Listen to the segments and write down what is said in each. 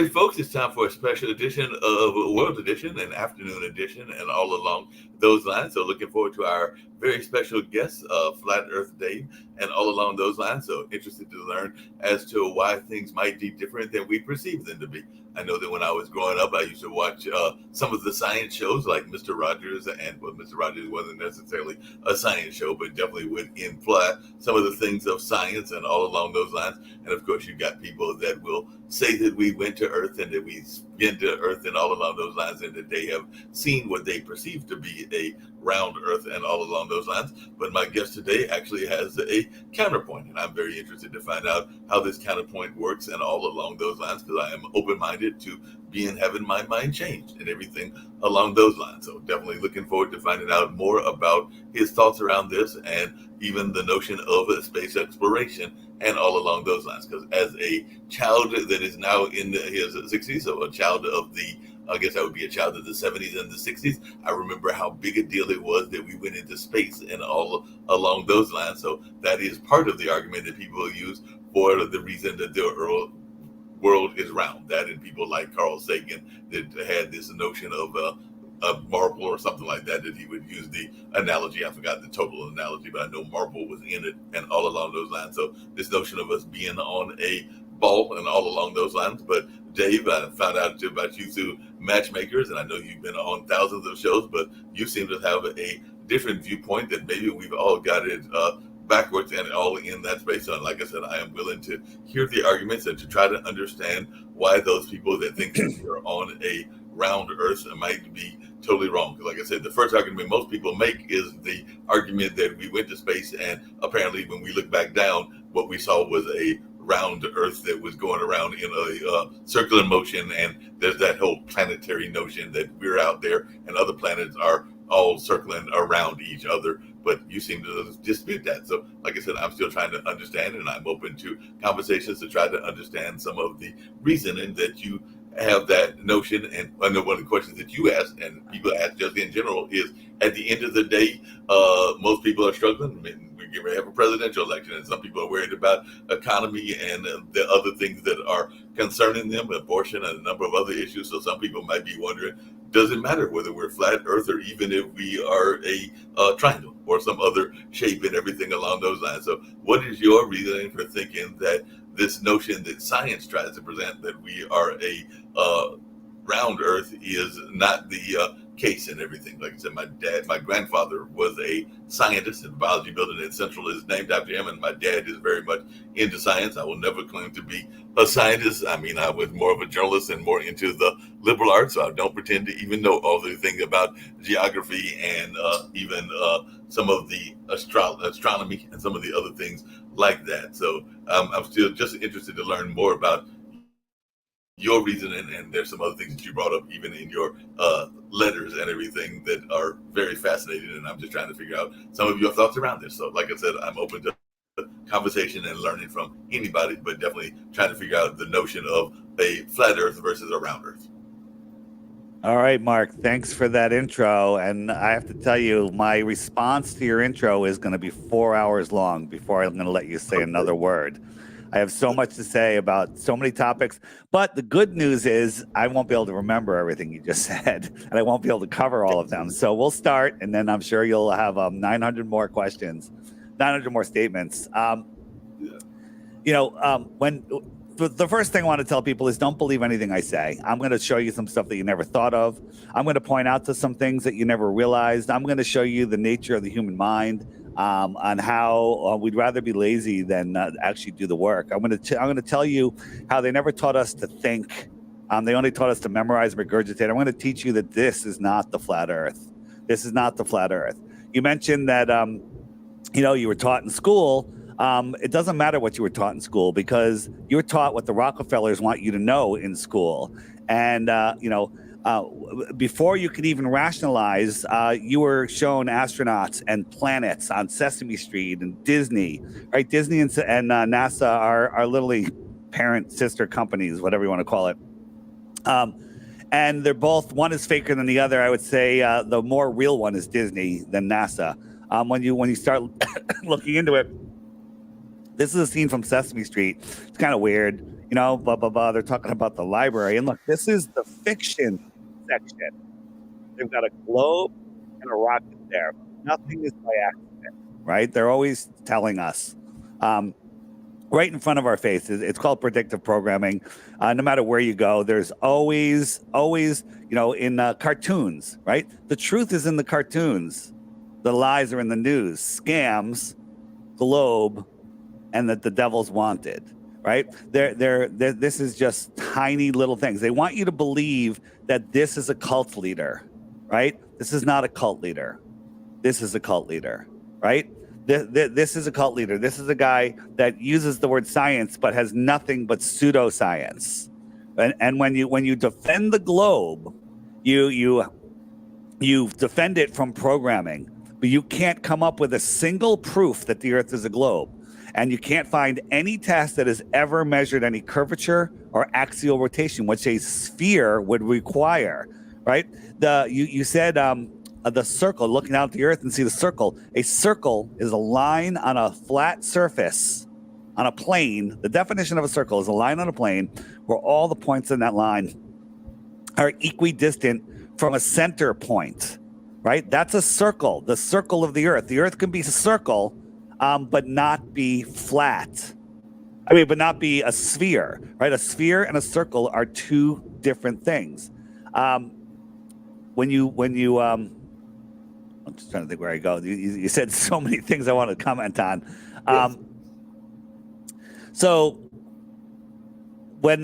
right, folks, it's time for a special edition of World Edition, an afternoon edition, and all along those lines. So, looking forward to our very special guest, Flat Earth Dave, and all along those lines. So, interested to learn as to why things might be different than we perceive them to be. I know that when I was growing up, I used to watch some of the science shows like Mr. Rogers, and well, Mr. Rogers wasn't necessarily a science show, but definitely would imply some of the things of science and all along those lines. And of course, you've got people that will say that we went to Earth and that we've been to Earth and all along those lines, and that they have seen what they perceive to be a round Earth and all along those lines. But my guest today actually has a counterpoint, and I'm very interested to find out how this counterpoint works and all along those lines, because I am open-minded to being having my mind changed and everything along those lines. So definitely looking forward to finding out more about his thoughts around this and even the notion of space exploration and all along those lines. Because as a child that is now in his 60s, so a child of I guess I would be a child of the 70s and the 60s, I remember how big a deal it was that we went into space and all along those lines. So that is part of the argument that people use for the reason that the world is round. That and people like Carl Sagan that had this notion of a marble or something like that he would use the analogy. I forgot the total analogy, but I know marble was in it and all along those lines. So this notion of us being on a ball and all along those lines. But Dave, I found out about you through Matchmakers, and I know you've been on thousands of shows, but you seem to have a different viewpoint that maybe we've all got it backwards and all in that space. So, like I said, I am willing to hear the arguments and to try to understand why those people that think that we're on a round Earth might be totally wrong. Because, like I said, the first argument most people make is the argument that we went to space, and apparently, when we look back down, what we saw was a round Earth that was going around in a circular motion. And there's that whole planetary notion that we're out there and other planets are all circling around each other. But you seem to dispute that. So, like I said, I'm still trying to understand, and I'm open to conversations to try to understand some of the reasoning that you have that notion. And I know one of the questions that you ask and people ask just in general is, at the end of the day, most people are struggling. I mean, we're going to have a presidential election, and some people are worried about economy and the other things that are concerning them, abortion and a number of other issues. So some people might be wondering, does it matter whether we're flat Earth or even if we are a triangle or some other shape and everything along those lines? So what is your reasoning for thinking that this notion that science tries to present, that we are a round Earth, is not the case and everything? Like I said, my grandfather was a scientist, and the biology building in Central is named after him, and my dad is very much into science. I will never claim to be a scientist. I mean, I was more of a journalist and more into the liberal arts, so I don't pretend to even know all the things about geography and even some of the astronomy and some of the other things like that. So I'm still just interested to learn more about your reasoning, and there's some other things that you brought up even in your letters and everything that are very fascinating, and I'm just trying to figure out some of your thoughts around this. So like I said, I'm open to conversation and learning from anybody, but definitely trying to figure out the notion of a flat Earth versus a round Earth. All right, Mark, thanks for that intro. And I have to tell you, my response to your intro is going to be 4 hours long before I'm going to let you say another word. I have so much to say about so many topics, but the good news is I won't be able to remember everything you just said, and I won't be able to cover all of them. So we'll start, and then I'm sure you'll have 900 more questions, 900 more statements. When the first thing I want to tell people is don't believe anything I say. I'm going to show you some stuff that you never thought of. I'm going to point out to some things that you never realized. I'm going to show you the nature of the human mind. On how we'd rather be lazy than actually do the work. I'm going to tell you how they never taught us to think. They only taught us to memorize and regurgitate. I'm going to teach you that this is not the flat Earth. This is not the flat Earth. You mentioned that you were taught in school. It doesn't matter what you were taught in school, because you were taught what the Rockefellers want you to know in school. And before you could even rationalize, you were shown astronauts and planets on Sesame Street and Disney, right? Disney and NASA are literally parent sister companies, whatever you want to call it. And they're both, one is faker than the other. I would say the more real one is Disney than NASA. When you start looking into it, this is a scene from Sesame Street. It's kind of weird. blah, blah, blah. They're talking about the library. And look, this is the fiction section. They've got a globe and a rocket there. Nothing is by accident, right? They're always telling us. Right in front of our faces. It's called predictive programming. No matter where you go, there's always, in cartoons, right? The truth is in the cartoons. The lies are in the news. Scams, globe, and that the devil's wanted, right? This is just tiny little things. They want you to believe that this is a cult leader, right? This is not a cult leader. This is a cult leader, right? This is a cult leader. This is a guy that uses the word science but has nothing but pseudoscience. And when you defend the globe, you defend it from programming, but you can't come up with a single proof that the Earth is a globe, and you can't find any test that has ever measured any curvature or axial rotation, which a sphere would require. Right? You said. The circle, looking out at the Earth and see the circle. A circle is a line on a flat surface, on a plane. The definition of a circle is a line on a plane where all the points in that line are equidistant from a center point, right? That's a circle, the circle of the Earth. The Earth can be a circle, but not be flat. But not be a sphere, right? A sphere and a circle are two different things. When you I'm just trying to think where I go. You said so many things I want to comment on. Yes. So when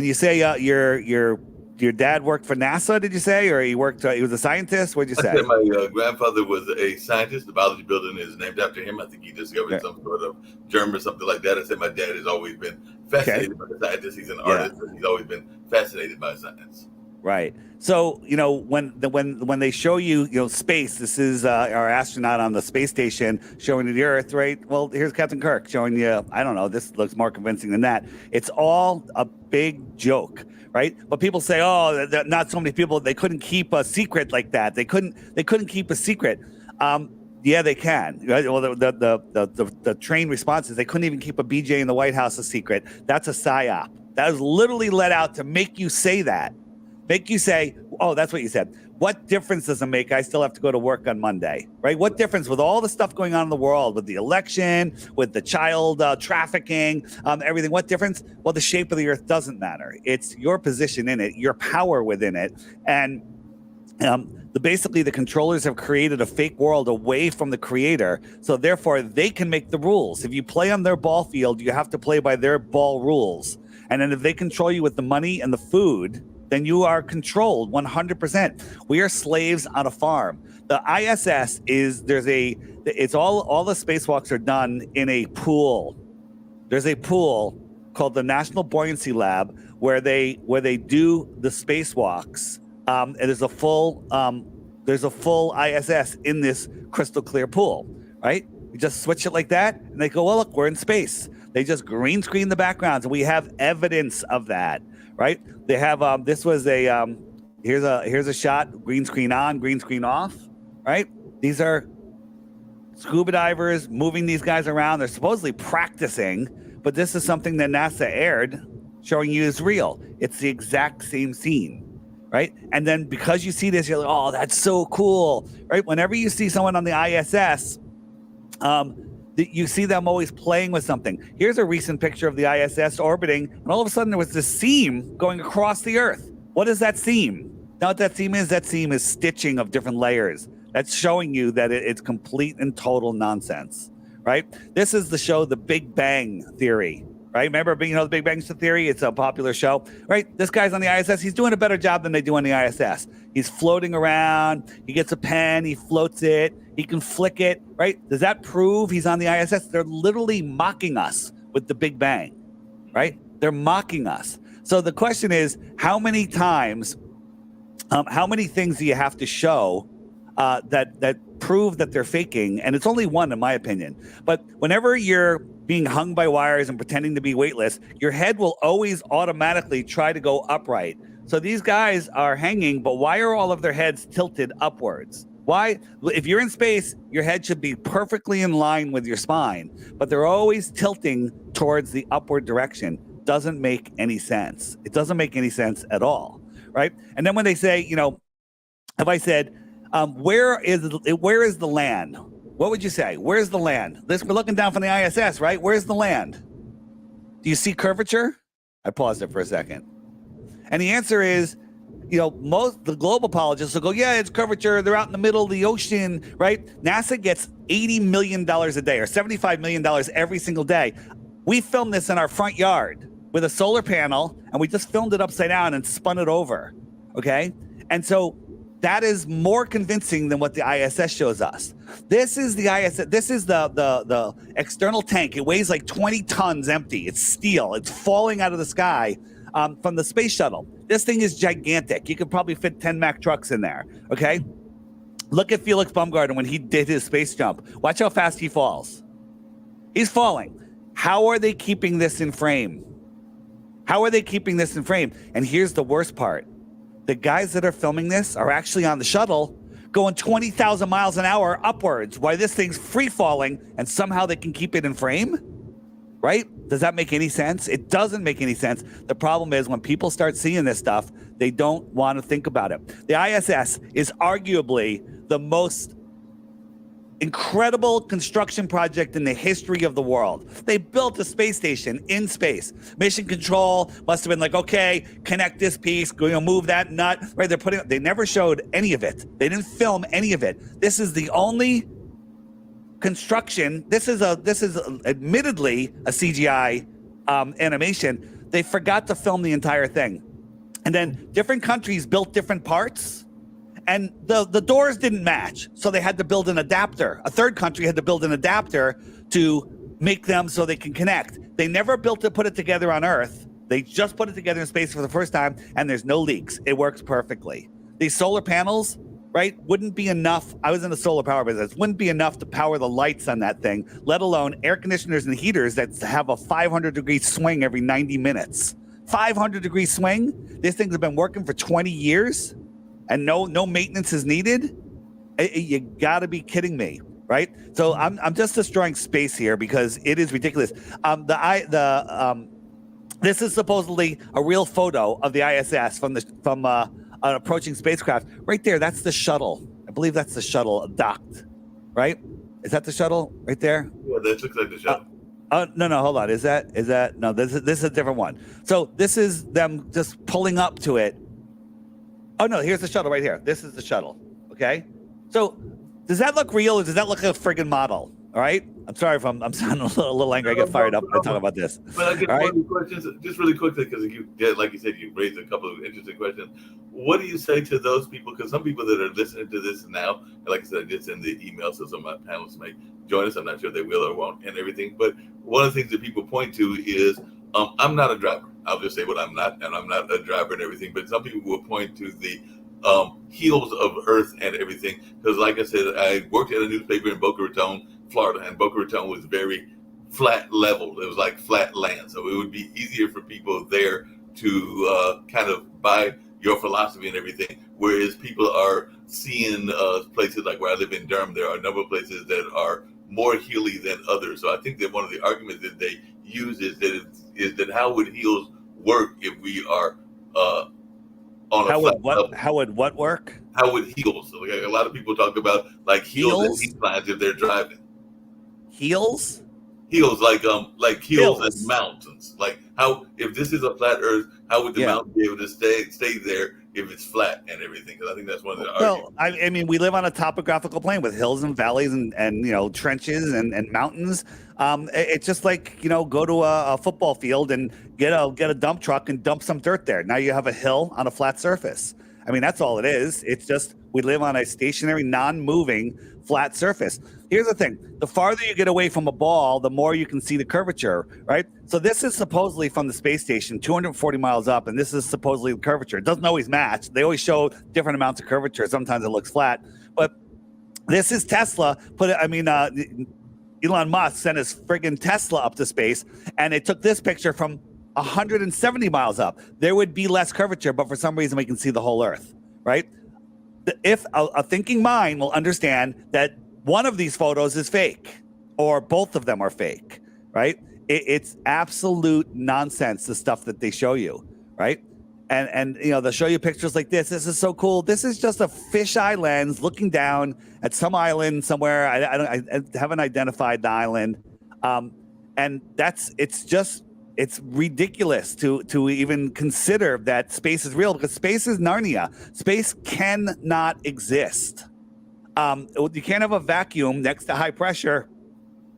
you say your dad worked for NASA, did you say, or he worked? He was a scientist. What did you say? I said my grandfather was a scientist. The biology building is named after him. I think he discovered some sort of germ or something like that. I said my dad has always been fascinated by the scientists. He's an artist, but he's always been fascinated by science. Right. So, when they show you, space, this is our astronaut on the space station showing you the Earth, right? Well, here's Captain Kirk showing you, I don't know, this looks more convincing than that. It's all a big joke, right? But people say, oh, not so many people, they couldn't keep a secret like that. They couldn't keep a secret. Yeah, they can. Right? Well, the trained response is they couldn't even keep a BJ in the White House a secret. That's a psyop. That was literally let out to make you say that. Make you say, oh, that's what you said. What difference does it make? I still have to go to work on Monday, right? What difference with all the stuff going on in the world, with the election, with the child trafficking, everything? What difference? Well, the shape of the Earth doesn't matter. It's your position in it, your power within it. And basically, the controllers have created a fake world away from the creator. So therefore, they can make the rules. If you play on their ball field, you have to play by their ball rules. And then if they control you with the money and the food, then you are controlled 100%. We are slaves on a farm. The ISS it's all the spacewalks are done in a pool. There's a pool called the National Buoyancy Lab where they do the spacewalks. And there's a full ISS in this crystal clear pool, right? You just switch it like that, and they go, well, look, we're in space. They just green screen the backgrounds, and we have evidence of that. Right? They have this was here's a shot, green screen on, green screen off, right? These are scuba divers moving these guys around. They're supposedly practicing, but this is something that NASA aired showing you is real. It's the exact same scene, right? And then because you see this, you're like, oh, that's so cool, right? Whenever you see someone on the ISS, you see them always playing with something. Here's a recent picture of the ISS orbiting, and all of a sudden there was this seam going across the Earth. What is that seam? Now what that seam is? That seam is stitching of different layers. That's showing you that it's complete and total nonsense, right? This is the show, The Big Bang Theory, right? Remember, the Big Bang Theory? It's a popular show, right? This guy's on the ISS. He's doing a better job than they do on the ISS. He's floating around. He gets a pen. He floats it. He can flick it, right? Does that prove he's on the ISS? They're literally mocking us with the Big Bang, right? They're mocking us. So the question is, how many times, how many things do you have to show that prove that they're faking? And it's only one, in my opinion. But whenever you're being hung by wires and pretending to be weightless, your head will always automatically try to go upright. So these guys are hanging, but why are all of their heads tilted upwards? Why? If you're in space, your head should be perfectly in line with your spine, but they're always tilting towards the upward direction. doesn't make any sense. It doesn't make any sense at all, right? And then when they say, if I said, where is the land? What would you say? Where's the land? We're looking down from the ISS, right? Where's the land? Do you see curvature? I paused it for a second. And the answer is, most the global apologists will go, yeah, it's curvature. They're out in the middle of the ocean, right? NASA gets $80 million a day or $75 million every single day. We filmed this in our front yard with a solar panel, and we just filmed it upside down and spun it over, okay? And so that is more convincing than what the ISS shows us. This is the ISS. This is the external tank. It weighs like 20 tons empty. It's steel. It's falling out of the sky from the space shuttle. This thing is gigantic. You could probably fit 10 Mack trucks in there, okay? Look at Felix Baumgarten when he did his space jump. Watch how fast he falls. He's falling. How are they keeping this in frame? How are they keeping this in frame? And here's the worst part. The guys that are filming this are actually on the shuttle going 20,000 miles an hour upwards while this thing's free falling, and somehow they can keep it in frame, right? Does that make any sense? It doesn't make any sense. The problem is when people start seeing this stuff, they don't want to think about it. The ISS is arguably the most incredible construction project in the history of the world. They built a space station in space. Mission control must have been like, okay, connect this piece, move that nut, right? They never showed any of it. They didn't film any of it. This is the only construction. This is admittedly a CGI animation. They forgot to film the entire thing. And then different countries built different parts. And the doors didn't match, so they had to build an adapter. A third country had to build an adapter to make them so they can connect. They never put it together on Earth. They just put it together in space for the first time, and there's no leaks. It works perfectly. These solar panels, right, wouldn't be enough. I was in the solar power business. Wouldn't be enough to power the lights on that thing, let alone air conditioners and heaters that have a 500-degree swing every 90 minutes. 500-degree swing? This thing's been working for 20 years? And no maintenance is needed. You got to be kidding me, right? So I'm just destroying space here because it is ridiculous. This is supposedly a real photo of the ISS from an approaching spacecraft. Right there, that's the shuttle. I believe that's the shuttle docked, right? Is that the shuttle right there? Yeah, that looks like the shuttle. No, hold on. Is that no? This is a different one. So this is them just pulling up to it. Oh, no, here's the shuttle right here. This is the shuttle, okay? So does that look real or does that look like a friggin' model, all right? I'm sorry if I'm sounding a little angry. I get fired up when I talk about this. But I get one of the questions, just really quickly, because like you said, you raised a couple of interesting questions. What do you say to those people? Because some people that are listening to this now, like I said, I did send the email, so some of my panelists may join us. I'm not sure they will or won't and everything. But one of the things that people point to is, I'm not a driver. I'll just say what I'm not, and I'm not a driver and everything. But some people will point to the heels of Earth and everything. Because like I said, I worked at a newspaper in Boca Raton, Florida, and Boca Raton was very flat level. It was like flat land. So it would be easier for people there to kind of buy your philosophy and everything. Whereas people are seeing places like where I live in Durham, there are a number of places that are more hilly than others. So I think that one of the arguments that they use is that how would heels work if we are on a flat level? How would what work? How would heels? So like, a lot of people talk about like heels and inclines if they're driving. Heels? Heels like hills and mountains. Like how if this is a flat Earth, how would the mountain be able to stay there if it's flat and everything? Because I think that's one of the arguments. Well, I mean, we live on a topographical plane with hills and valleys and trenches and mountains. It's just like go to a football field and get a dump truck and dump some dirt there. Now you have a hill on a flat surface. I mean, that's all it is. It's just we live on a stationary, non-moving, flat surface. Here's the thing. The farther you get away from a ball, the more you can see the curvature, right? So this is supposedly from the space station, 240 miles up, and this is supposedly the curvature. It doesn't always match. They always show different amounts of curvature. Sometimes it looks flat. But this is Tesla. Elon Musk sent his friggin' Tesla up to space, and it took this picture from 170 miles up. There would be less curvature, but for some reason we can see the whole Earth, right? If a thinking mind will understand that one of these photos is fake or both of them are fake, right? It's absolute nonsense, the stuff that they show you, right? And they'll show you pictures like this. This is so cool. This is just a fisheye lens looking down at some island somewhere. I haven't identified the island, and it's ridiculous to even consider that space is real, because space is Narnia. Space cannot exist. You can't have a vacuum next to high pressure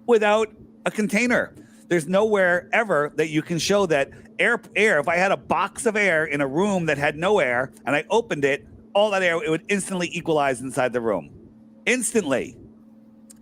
without a container. There's nowhere ever that you can show that air, if I had a box of air in a room that had no air and I opened it, all that air, it would instantly equalize inside the room. Instantly.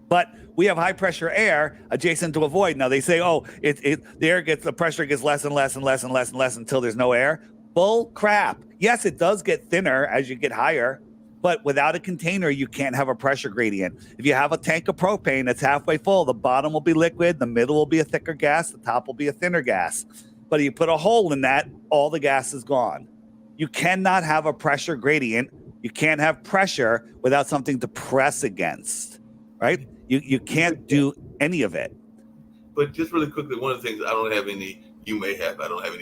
But we have high pressure air adjacent to a void. Now they say, the pressure gets less and less and less and less and less until there's no air. Bull crap. Yes, it does get thinner as you get higher, but without a container, you can't have a pressure gradient. If you have a tank of propane that's halfway full, the bottom will be liquid, the middle will be a thicker gas, the top will be a thinner gas. But if you put a hole in that, all the gas is gone. You cannot have a pressure gradient. You can't have pressure without something to press against, right? You can't do any of it. But just really quickly, one of the things, I don't have any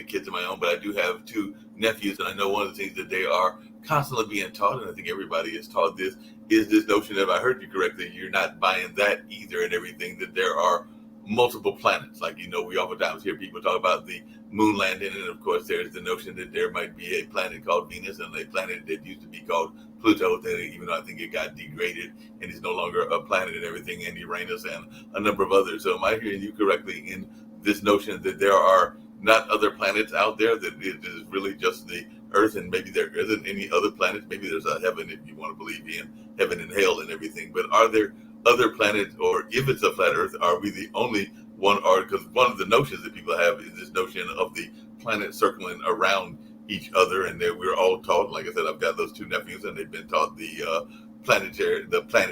kids of my own, but I do have 2 nephews, and I know one of the things that they are constantly being taught, and I think everybody is taught this, is this notion that, if I heard you correctly, you're not buying that either, and everything, that there are multiple planets. Like, we oftentimes hear people talk about the moon landing, and of course there's the notion that there might be a planet called Venus and a planet that used to be called Pluto, that even though I think it got degraded and is no longer a planet and everything, and Uranus and a number of others. So am I hearing you correctly in this notion that there are not other planets out there, that it is really just the Earth, and maybe there isn't any other planets? Maybe there's a heaven, if you want to believe in heaven and hell and everything, but are there other planets? Or if it's a flat Earth, are we the only one? Or, because one of the notions that people have is this notion of the planet circling around each other, and that we're all taught, like I said, I've got those 2 nephews, and they've been taught the planet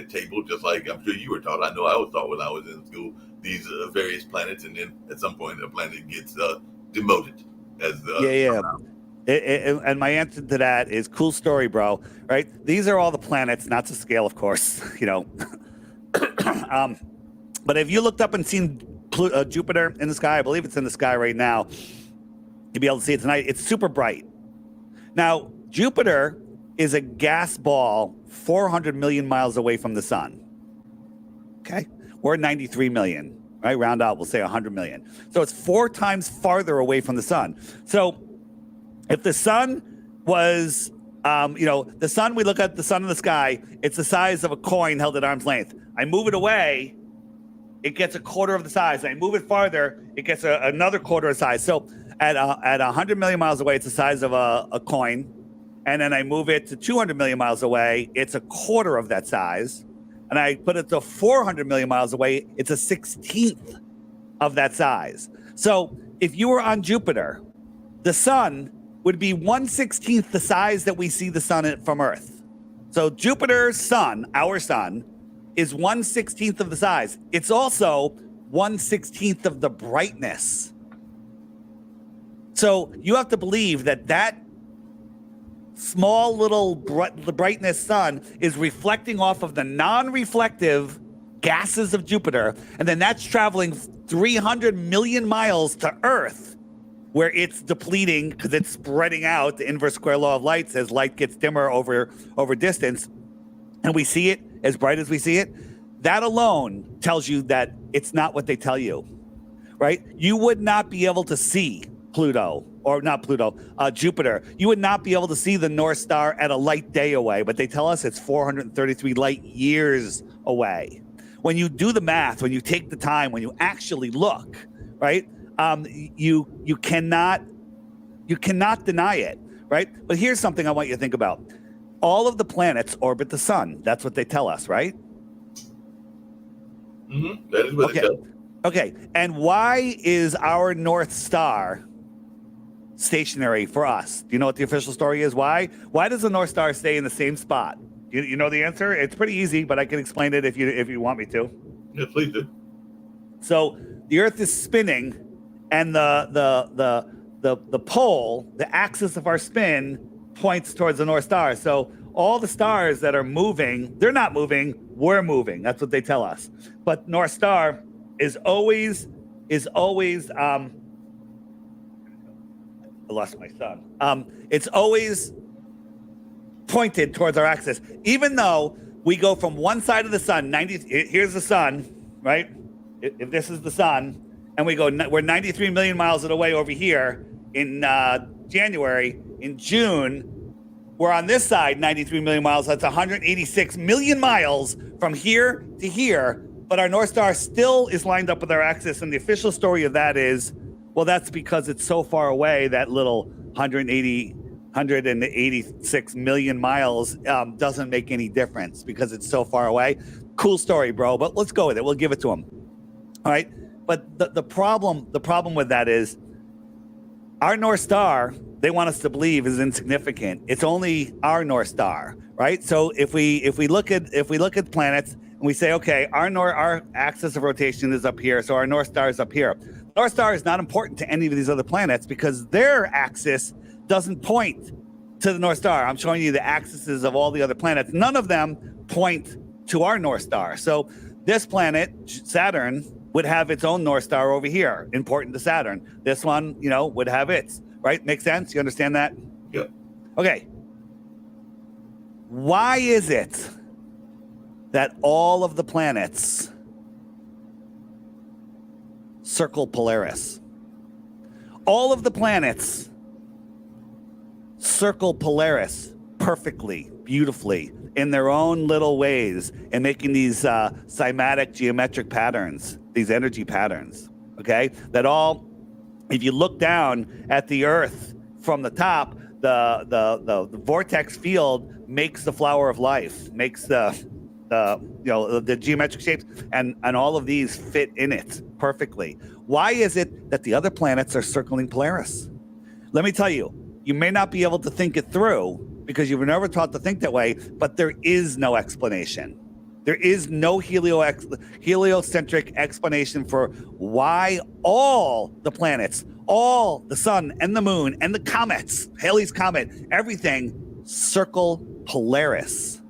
table, just like I'm sure you were taught. I know I was taught when I was in school, these various planets, and then at some point a planet gets demoted as and my answer to that is, cool story, bro. Right? These are all the planets, not to scale, of course. But if you looked up and seen Jupiter in the sky, I believe it's in the sky right now, you'll be able to see it tonight. It's super bright. Now, Jupiter is a gas ball 400 million miles away from the sun. Okay? We're 93 million, right? Round out, we'll say 100 million. So it's 4 times farther away from the sun. So if the sun was, the sun, we look at the sun in the sky, it's the size of a coin held at arm's length. I move it away, it gets a quarter of the size. I move it farther, it gets another quarter of the size. So at 100 million miles away, it's the size of a coin. And then I move it to 200 million miles away, it's a quarter of that size. And I put it to 400 million miles away, it's a 16th of that size. So if you were on Jupiter, the sun would be 1/16th the size that we see the sun from Earth. So Jupiter's sun, our sun, is 1/16th of the size. It's also 1/16th of the brightness. So you have to believe that small little brightness sun is reflecting off of the non-reflective gases of Jupiter, and then that's traveling 300 million miles to Earth, where it's depleting because it's spreading out. The inverse square law of light says light gets dimmer over distance, and we see it as bright as we see it. That alone tells you that it's not what they tell you, right? You would not be able to see Jupiter. You would not be able to see the North Star at a light day away, but they tell us it's 433 light years away. When you do the math, when you take the time, when you actually look, right? You cannot deny it, right? But here's something I want you to think about. All of the planets orbit the sun. That's what they tell us, right? Mm-hmm. That is what they tell us. Okay. And why is our North Star stationary for us? Do you know what the official story is? Why does the North Star stay in the same spot? You know the answer? It's pretty easy, but I can explain it if you want me to. Yeah, please do. So the Earth is spinning, and the pole, the axis of our spin, points towards the North Star. So all the stars that are moving, they're not moving, we're moving. That's what they tell us. But North Star is always is always I lost my son. It's always pointed towards our axis, even though we go from one side of the sun. Here's the sun, right? If this is the sun, and we're 93 million miles away over here in January. In June, we're on this side 93 million miles. That's 186 million miles from here to here. But our North Star still is lined up with our axis. And the official story of that is, well, that's because it's so far away, that little 186 million miles doesn't make any difference because it's so far away. Cool story, bro. But let's go with it. We'll give it to him. All right. But the problem with that is our North Star, they want us to believe, is insignificant. It's only our North Star, right? So if we look at planets and we say, okay, our axis of rotation is up here, so our North Star is up here. North Star is not important to any of these other planets because their axis doesn't point to the North Star. I'm showing you the axes of all the other planets. None of them point to our North Star. So this planet, Saturn, would have its own North Star over here, important to Saturn. This one, would have its, right? Make sense? You understand that? Yep. Okay. Why is it that all of the planets circle Polaris? All of the planets circle Polaris perfectly, beautifully, in their own little ways, and making these cymatic geometric patterns, these energy patterns, okay? That all, if you look down at the Earth from the top, the vortex field makes the flower of life, makes the geometric shapes, and all of these fit in it perfectly. Why is it that the other planets are circling Polaris? Let me tell you, you may not be able to think it through because you were never taught to think that way, but there is no explanation. There is no heliocentric explanation for why all the planets, all the sun and the moon and the comets, Halley's Comet, everything circle Polaris.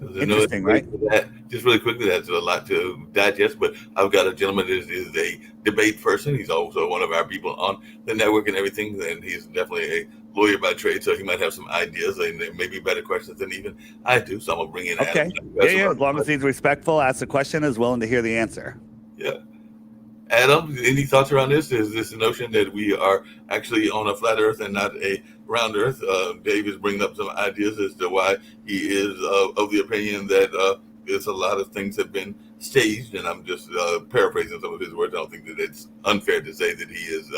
Interesting, right? Just really quickly, that's a lot to digest, but I've got a gentleman that is a debate person. He's also one of our people on the network and everything, and he's definitely a lawyer by trade, so he might have some ideas and maybe better questions than even I do. So I'm going to bring in Adam. Yeah, as long as he's respectful, ask the question, is willing to hear the answer. Yeah. Adam, any thoughts around this? Is this the notion that we are actually on a flat Earth and not a round Earth? Dave is bringing up some ideas as to why he is of the opinion that there's a lot of things have been staged, and I'm just paraphrasing some of his words. I don't think that it's unfair to say that he has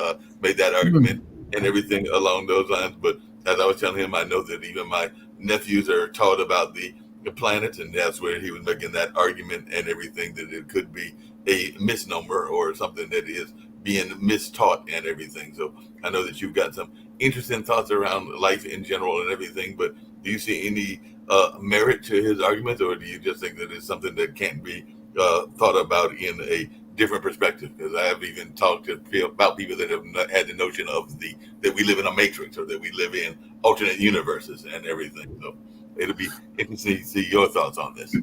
made that argument and everything along those lines. But as I was telling him, I know that even my nephews are taught about the planets, and that's where he was making that argument and everything, that it could be a misnomer or something that is being mistaught and everything. So I know that you've got some interesting thoughts around life in general and everything, but do you see any merit to his arguments, or do you just think that it's something that can't be thought about in a different perspective? Because I have even talked to about people that have had the notion of that we live in a matrix, or that we live in alternate universes and everything. So it'll be interesting to see your thoughts on this.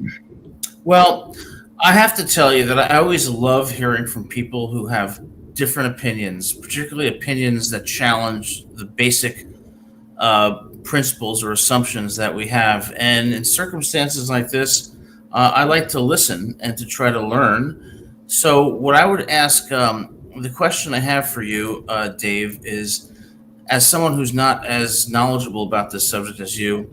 Well, I have to tell you that I always love hearing from people who have different opinions, particularly opinions that challenge the basic principles or assumptions that we have. And in circumstances like this, I like to listen and to try to learn. So what I would ask, the question I have for you, Dave, is, as someone who's not as knowledgeable about this subject as you,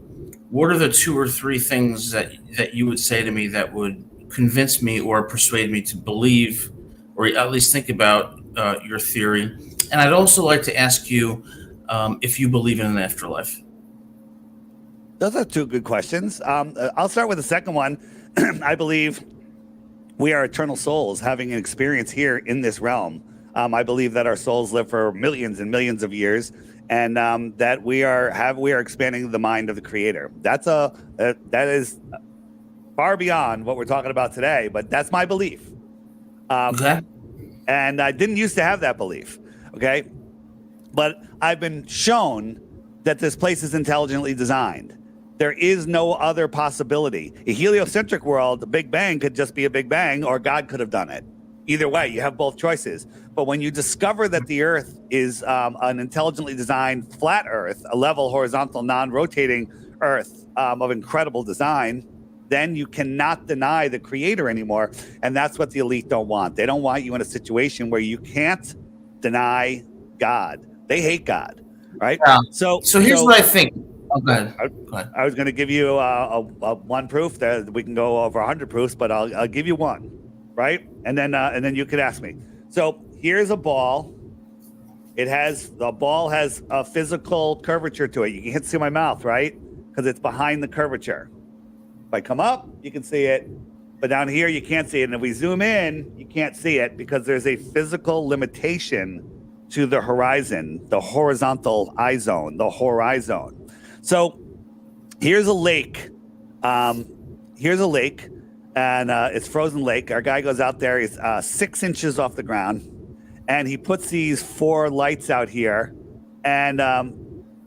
what are the 2 or 3 things that you would say to me that would convince me or persuade me to believe, or at least think about your theory? And I'd also like to ask you if you believe in an afterlife. Those are 2 good questions. I'll start with the second one. I believe we are eternal souls having an experience here in this realm. I believe that our souls live for millions and millions of years, and that we are expanding the mind of the Creator. That is far beyond what we're talking about today, but that's my belief. Okay. And I didn't used to have that belief. Okay. But I've been shown that this place is intelligently designed. There is no other possibility. A heliocentric world, the Big Bang could just be a Big Bang, or God could have done it. Either way, you have both choices. But when you discover that the Earth is an intelligently designed flat Earth, a level, horizontal, non-rotating Earth of incredible design, then you cannot deny the creator anymore. And that's what the elite don't want. They don't want you in a situation where you can't deny God. They hate God, right? Yeah. So here's what I think. Oh, go ahead. Go ahead. I was going to give you one proof that we can go over 100 proofs, but I'll give you one, right? And then you could ask me. So here's a ball. The ball has a physical curvature to it. You can't see my mouth, right? Because it's behind the curvature. If I come up, you can see it, but down here you can't see it. And if we zoom in, you can't see it because there's a physical limitation to the horizon, the horizontal eye zone, the horizon. So here's a lake. And it's frozen lake. Our guy goes out there. He's 6 inches off the ground, and he puts these 4 lights out here. And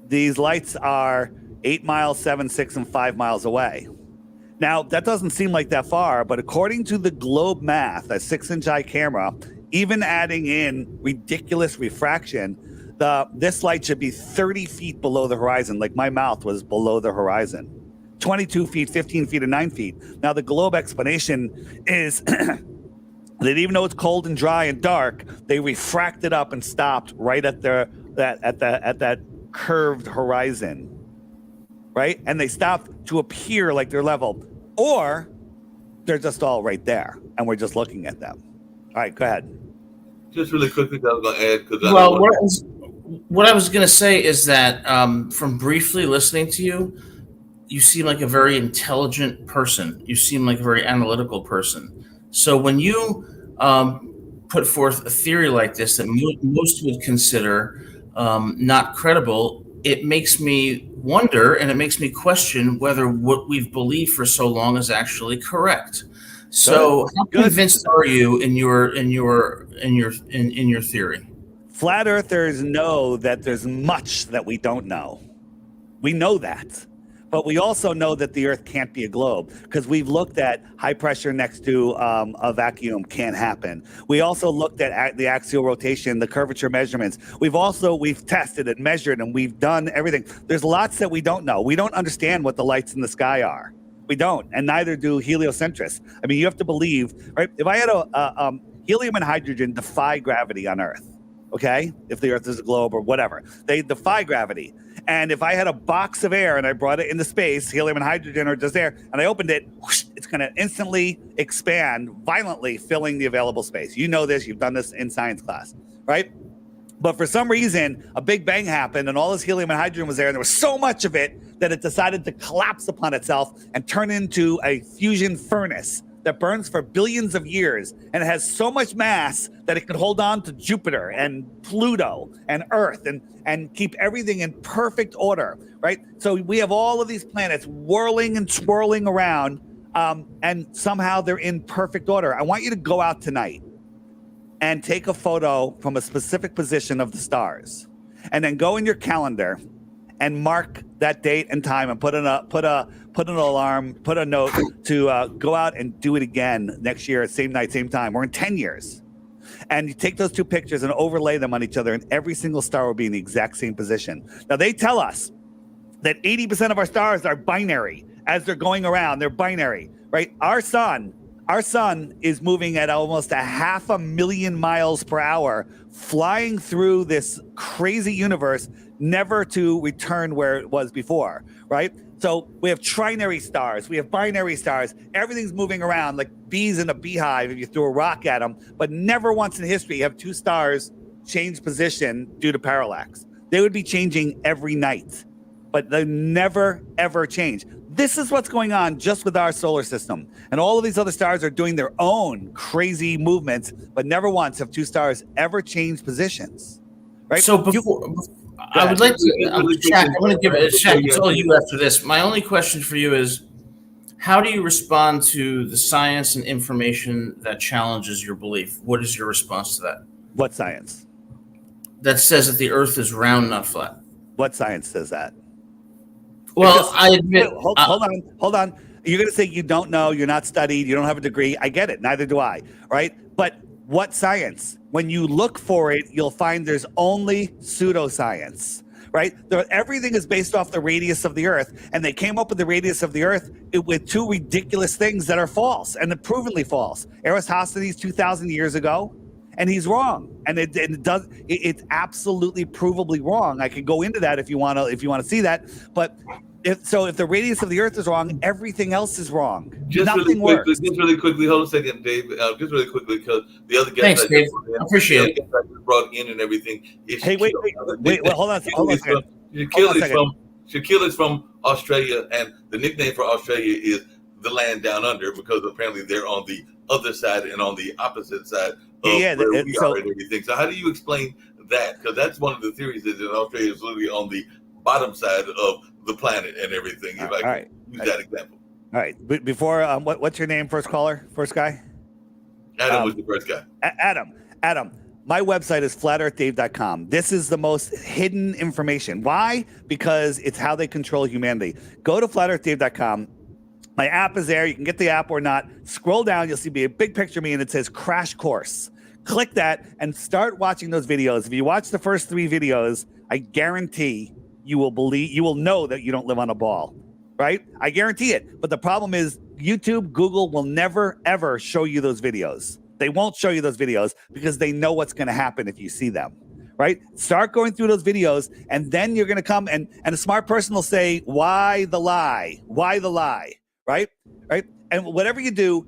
these lights are 8 miles, 7, 6, and 5 miles away. Now, that doesn't seem like that far, but according to the globe math, a 6-inch eye camera, even adding in ridiculous refraction, this light should be 30 feet below the horizon, like my mouth was below the horizon. 22 feet, 15 feet, and 9 feet. Now, the globe explanation is that even though it's cold and dry and dark, they refracted up and stopped right at that curved horizon. Right? And they stopped to appear like they're level, or they're just all right there, and we're just looking at them. All right, go ahead. Just really quickly, I was going to add. Well, what I was going to say is that from briefly listening to you, you seem like a very intelligent person. You seem like a very analytical person. So when you put forth a theory like this that most would consider not credible, it makes me wonder, and it makes me question whether what we've believed for so long is actually correct. So, how convinced are you in your theory? Flat earthers know that there's much that we don't know. We know that. But we also know that the Earth can't be a globe because we've looked at high pressure next to a vacuum can't happen. We also looked at the axial rotation, the curvature measurements. We've tested and measured, and we've done everything. There's lots that we don't know. We don't understand what the lights in the sky are. We don't, and neither do heliocentrists. I mean, you have to believe, right? If I had helium and hydrogen defy gravity on Earth, okay? If the Earth is a globe or whatever, they defy gravity. And if I had a box of air and I brought it into space, helium and hydrogen are just air, and I opened it, whoosh, it's going to instantly expand violently, filling the available space. You know this. You've done this in science class, right? But for some reason, a big bang happened, and all this helium and hydrogen was there, and there was so much of it that it decided to collapse upon itself and turn into a fusion furnace that burns for billions of years, and it has so much mass that it can hold on to Jupiter and Pluto and Earth and keep everything in perfect order, right? So we have all of these planets whirling and swirling around, and somehow they're in perfect order. I want you to go out tonight and take a photo from a specific position of the stars, and then go in your calendar and mark that date and time, and put an alarm, put a note to go out and do it again next year, same night, same time, or in 10 years. And you take those 2 pictures and overlay them on each other, and every single star will be in the exact same position. Now, they tell us that 80% of our stars are binary. As they're going around, they're binary, right? Our sun is moving at almost 500,000 miles per hour, flying through this crazy universe, never to return where it was before, right? So we have trinary stars, we have binary stars, everything's moving around like bees in a beehive if you throw a rock at them, but never once in history have 2 stars change position due to parallax. They would be changing every night, but they never, ever change. This is what's going on just with our solar system. And all of these other stars are doing their own crazy movements, but never once have 2 stars ever changed positions, right? So I would like to, Shaq, I'm going to give it, Shaq, it's all you after this. My only question for you is, how do you respond to the science and information that challenges your belief? What is your response to that? What science? That says that the Earth is round, not flat. What science says that? Well, I admit. Hold on. You're going to say you don't know, you're not studied, you don't have a degree. I get it. Neither do I, right? But What science? When you look for it, you'll find there's only pseudoscience, right? Everything is based off the radius of the Earth, and they came up with the radius of the Earth with two ridiculous things that are false and provenly false. Eratosthenes 2,000 years ago, and he's wrong, and it's absolutely provably wrong. I could go into that if you want to see that, but if the radius of the Earth is wrong, everything else is wrong. Nothing works. Just really quickly, hold on a second, Dave. Just really quickly, because the other guest Thanks, Dave. I appreciate it. Brought in and everything. Hey, wait, hold on a second. Shaquille is from Australia, and the nickname for Australia is the land down under, because apparently they're on the other side and on the opposite side of where we are and everything. So how do you explain that? Because that's one of the theories, is that Australia is literally on the bottom side of the planet and everything. If I can use that example. All right. Before, what's your name, first caller, first guy? Adam was the first guy. Adam. My website is flatearthdave.com. This is the most hidden information. Why? Because it's how they control humanity. Go to flatearthdave.com. My app is there. You can get the app or not. Scroll down. You'll see a big picture of me, and it says Crash Course. Click that and start watching those videos. If you watch the first 3 videos, I guarantee you will know that you don't live on a ball, right? I guarantee it. But the problem is YouTube, Google will never, ever show you those videos. They won't show you those videos because they know what's going to happen if you see them, right? Start going through those videos, and then you're going to come and a smart person will say, why the lie? Why the lie? Right? And whatever you do,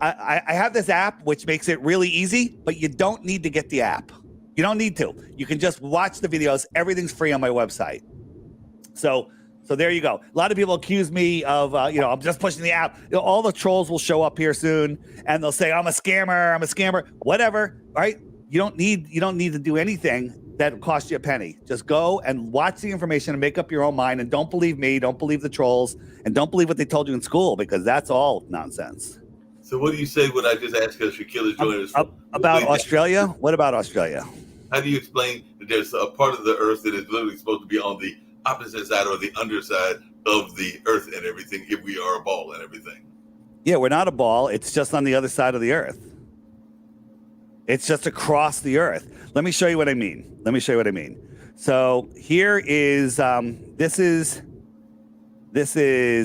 I have this app, which makes it really easy, but you don't need to get the app. You don't need to. You can just watch the videos. Everything's free on my website. So there you go. A lot of people accuse me of, I'm just pushing the app. All the trolls will show up here soon, and they'll say, I'm a scammer, whatever, right? You don't need to do anything that will cost you a penny. Just go and watch the information and make up your own mind, and don't believe me, don't believe the trolls, and don't believe what they told you in school, because that's all nonsense. So what do you say when I just asked, because Shaquille is joining us? About Australia? What about Australia? How do you explain that there's a part of the Earth that is literally supposed to be on the opposite side or the underside of the Earth and everything, if we are a ball and everything? Yeah, we're not a ball. It's just on the other side of the Earth. It's just across the Earth. Let me show you what I mean. So here is, this is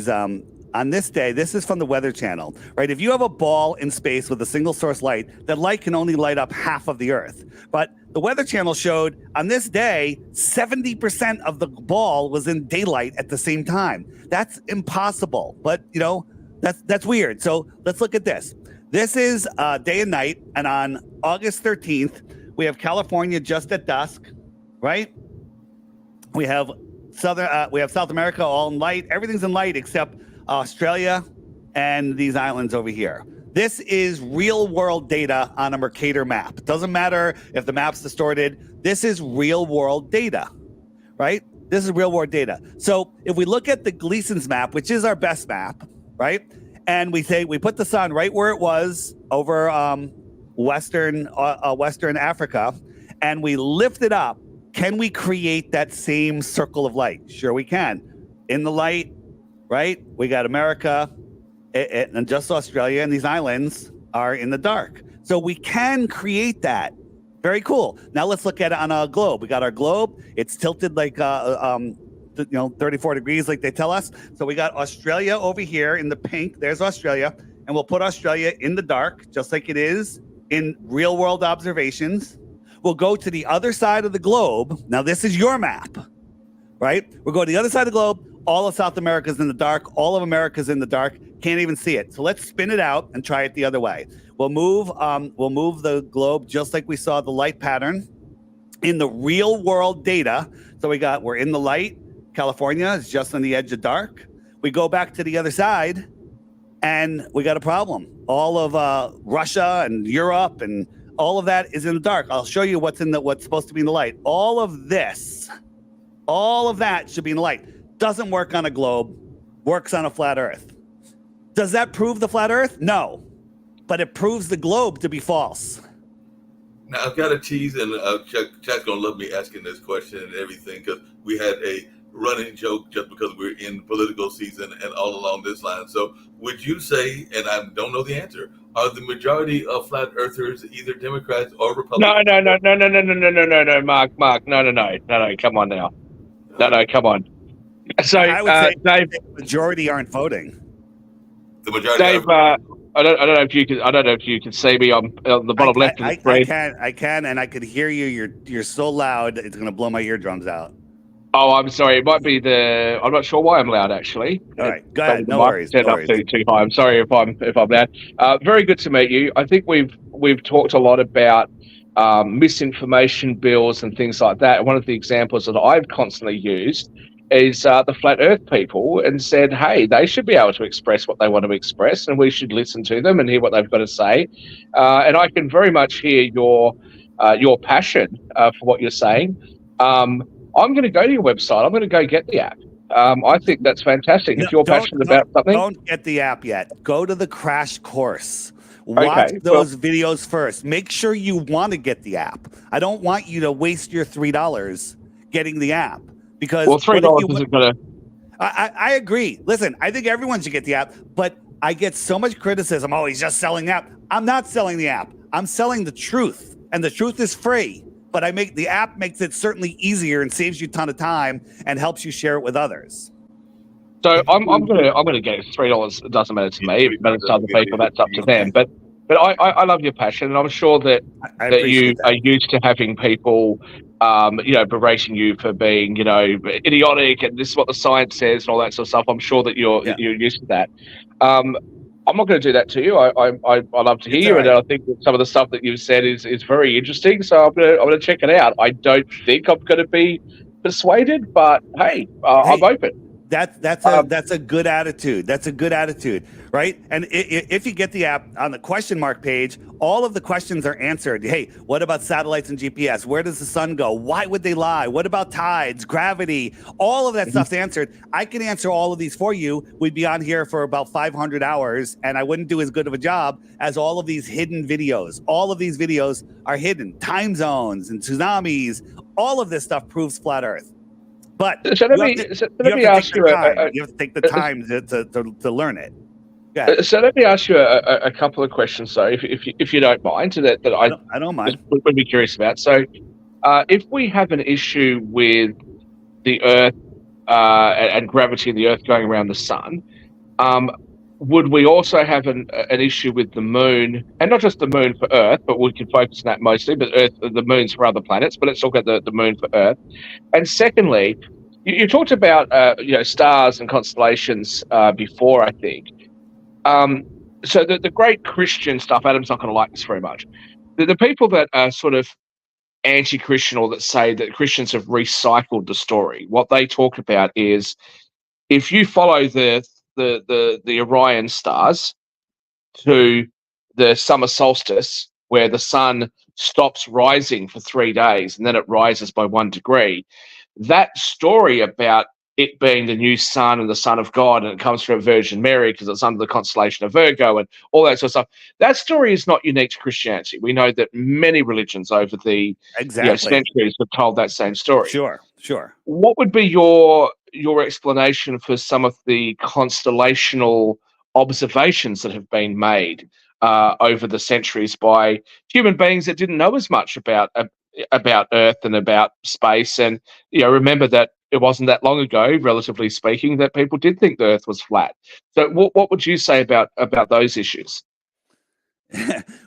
on this day, this is from the Weather Channel, right? If you have a ball in space with a single source light, that light can only light up half of the Earth. But the Weather Channel showed on this day, 70% of the ball was in daylight at the same time. That's impossible, but that's weird. So let's look at this. This is day and night, and on August 13th, we have California just at dusk, right? We have South America all in light. Everything's in light except Australia and these islands over here. This is real world data on a Mercator map. It doesn't matter if the map's distorted. This is real world data, right? This is real world data. So if we look at the Gleason's map, which is our best map, right? And we put the sun right where it was over Western Africa, and we lift it up. Can we create that same circle of light? Sure we can. In the light, right? We got America and just Australia, and these islands are in the dark. So we can create that. Very cool. Now let's look at it on a globe. We got our globe. It's tilted like 34 degrees like they tell us. So we got Australia over here in the pink. There's Australia. And we'll put Australia in the dark, just like it is in real world observations. We'll go to the other side of the globe. Now this is your map, right? We'll go to the other side of the globe. All of South America's in the dark. All of America's in the dark. Can't even see it. So let's spin it out and try it the other way. We'll move the globe just like we saw the light pattern in the real world data. So we're in the light. California is just on the edge of dark. We go back to the other side, and we got a problem. All of Russia and Europe and all of that is in the dark. I'll show you what's supposed to be in the light. All of that should be in the light. Doesn't work on a globe, works on a flat Earth. Does that prove the flat Earth? No, but it proves the globe to be false. Now I've got a tease, and Chad's gonna love me asking this question and everything, because we had a running joke just because we're in political season and all along this line. So would you say, and I don't know the answer, Are the majority of flat earthers either Democrats or No, Republicans? no, Mark, no, come on now. No, come on. So, I would say Dave, the majority aren't voting. The majority Dave, are. I don't know if you can see me on the bottom left of the screen. I can, and I could hear you. You're so loud, it's going to blow my eardrums out. Oh, I'm sorry. It might be I'm not sure why I'm loud, actually. All right, go ahead. No worries. Turned up too high. I'm sorry if I'm loud. Very good to meet you. I think we've talked a lot about misinformation bills and things like that. One of the examples that I've constantly used is the flat Earth people, and said, hey, they should be able to express what they want to express, and we should listen to them and hear what they've got to say. And I can very much hear your passion for what you're saying. I'm going to go to your website. I'm going to go get the app. I think that's fantastic. If you're passionate about something, don't get the app yet. Go to the crash course. Watch those videos first. Make sure you want to get the app. I don't want you to waste your $3 getting the app, because $3 isn't going to. I agree. Listen, I think everyone should get the app, but I get so much criticism. Oh, he's just selling the app. I'm not selling the app. I'm selling the truth, and the truth is free. But the app makes it certainly easier and saves you a ton of time and helps you share it with others. So I'm gonna get $3. It doesn't matter to me. If it matters to other people, that's up to them. But I love your passion, and I'm sure that you are used to having people berating you for being idiotic, and this is what the science says and all that sort of stuff. I'm sure that you're used to that. I'm not going to do that to you. I love to hear you, and I think that some of the stuff that you've said is very interesting. So I'm gonna check it out. I don't think I'm going to be persuaded, but hey, I'm open. That's a good attitude. That's a good attitude, right? And if you get the app, on the question mark page, all of the questions are answered. Hey, what about satellites and GPS? Where does the sun go? Why would they lie? What about tides, gravity? All of that stuff's answered. I can answer all of these for you. We'd be on here for about 500 hours, and I wouldn't do as good of a job as all of these hidden videos. All of these videos are hidden. Time zones and tsunamis. All of this stuff proves flat Earth. But so let me ask you. You have to take the time to learn it. So let me ask you a couple of questions, though, if you don't mind, that I don't mind. Would be curious about. So, if we have an issue with the Earth and gravity of the Earth going around the sun, would we also have an issue with the Moon, and not just the Moon for Earth, but we can focus on that mostly, but the Moon's for other planets, but let's talk about the Moon for Earth. And secondly, you talked about stars and constellations before, I think. So the great Christian stuff, Adam's not going to like this very much. The people that are sort of anti-Christian, or that say that Christians have recycled the story, what they talk about is, if you follow the Orion stars to the summer solstice, where the sun stops rising for 3 days and then it rises by 1 degree, that story about it being the new sun and the Son of God, and it comes from Virgin Mary because it's under the constellation of Virgo and all that sort of stuff. That story is not unique to Christianity. We know that many religions over the centuries have told that same story. Sure. What would be your explanation for some of the constellational observations that have been made over the centuries by human beings that didn't know as much about Earth and about space? And remember that it wasn't that long ago, relatively speaking, that people did think the Earth was flat. So what would you say about those issues?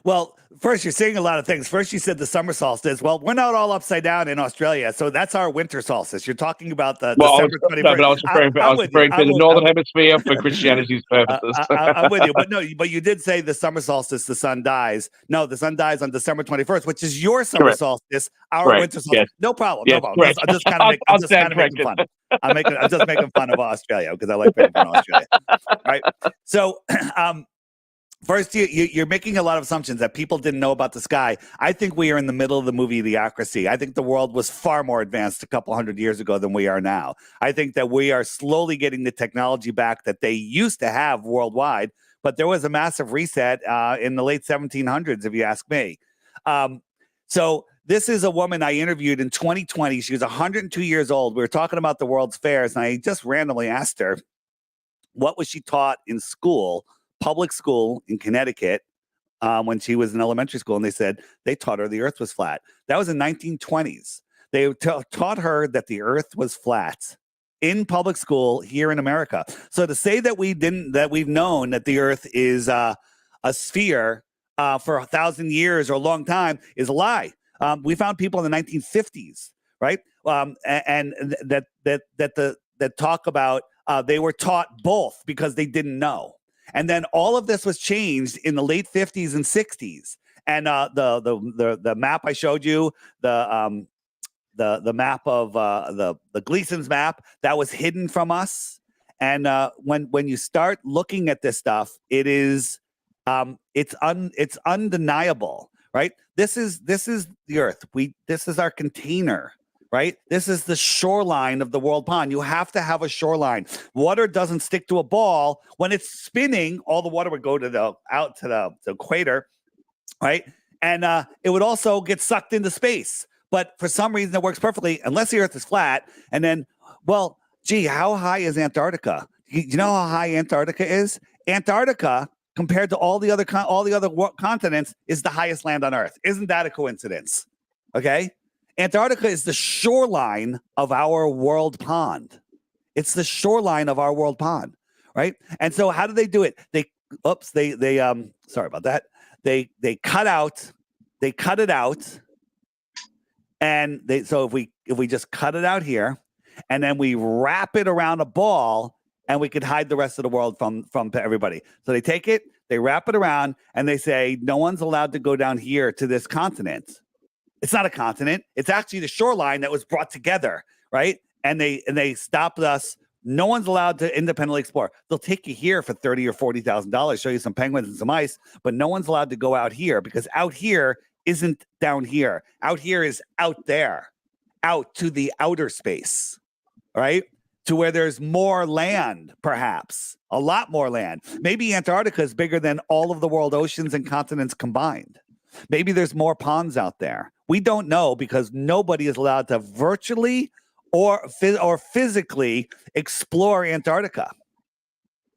Well, first, you're saying a lot of things. First, you said the summer solstice. Well, we're not all upside down in Australia, so that's our winter solstice. You're talking about the December 21st. No, but I was referring to the Northern Hemisphere for Christianity's purposes. I'm with you, but you did say the summer solstice, the sun dies. No, the sun dies on December 21st, which is your summer solstice, our winter solstice. Yes. No problem. Yes, no problem. I'm just kind of making fun. I'm just making fun of Australia because I like making fun of Australia. Right. So, first, you're making a lot of assumptions that people didn't know about the sky. I think we are in the middle of the movie Idiocracy. I think the world was far more advanced a couple hundred years ago than we are now. I think that we are slowly getting the technology back that they used to have worldwide, but there was a massive reset in the late 1700s, if you ask me. So this is a woman I interviewed in 2020. She was 102 years old. We were talking about the World's Fairs, and I just randomly asked her, what was she taught in school, public school in Connecticut, when she was in elementary school, and they taught her the Earth was flat. That was in 1920s. They taught her that the Earth was flat in public school here in America. So to say that we've known that the Earth is a sphere for 1,000 years or a long time is a lie. We found people in the 1950s, right? And that talk about they were taught both because they didn't know. And then all of this was changed in the late 50s and 60s. And the map I showed you, the map of the Gleason's map, that was hidden from us. And when you start looking at this stuff, it's undeniable, right? This is the Earth. This is our container, right? This is the shoreline of the world pond. You have to have a shoreline. Water doesn't stick to a ball. When it's spinning, all the water would go out to the equator, right? And it would also get sucked into space. But for some reason, it works perfectly, unless the Earth is flat. And then, well, gee, how high is Antarctica? You know how high Antarctica is? Antarctica, compared to all the other continents, is the highest land on Earth. Isn't that a coincidence? Okay? Antarctica is the shoreline of our world pond. It's the shoreline of our world pond, right? And so how do they do it? Sorry about that. They cut it out. And if we just cut it out here and then we wrap it around a ball, and we could hide the rest of the world from everybody. So they take it, they wrap it around, and they say, no one's allowed to go down here to this continent. It's not a continent. It's actually the shoreline that was brought together, right? And they stopped us. No one's allowed to independently explore. They'll take you here for $30,000 or $40,000, show you some penguins and some ice, but no one's allowed to go out here because out here isn't down here. Out here is out there, out to the outer space, right? To where there's more land, perhaps a lot more land. Maybe Antarctica is bigger than all of the world oceans and continents combined. Maybe there's more ponds out there. We don't know because nobody is allowed to virtually or physically explore Antarctica,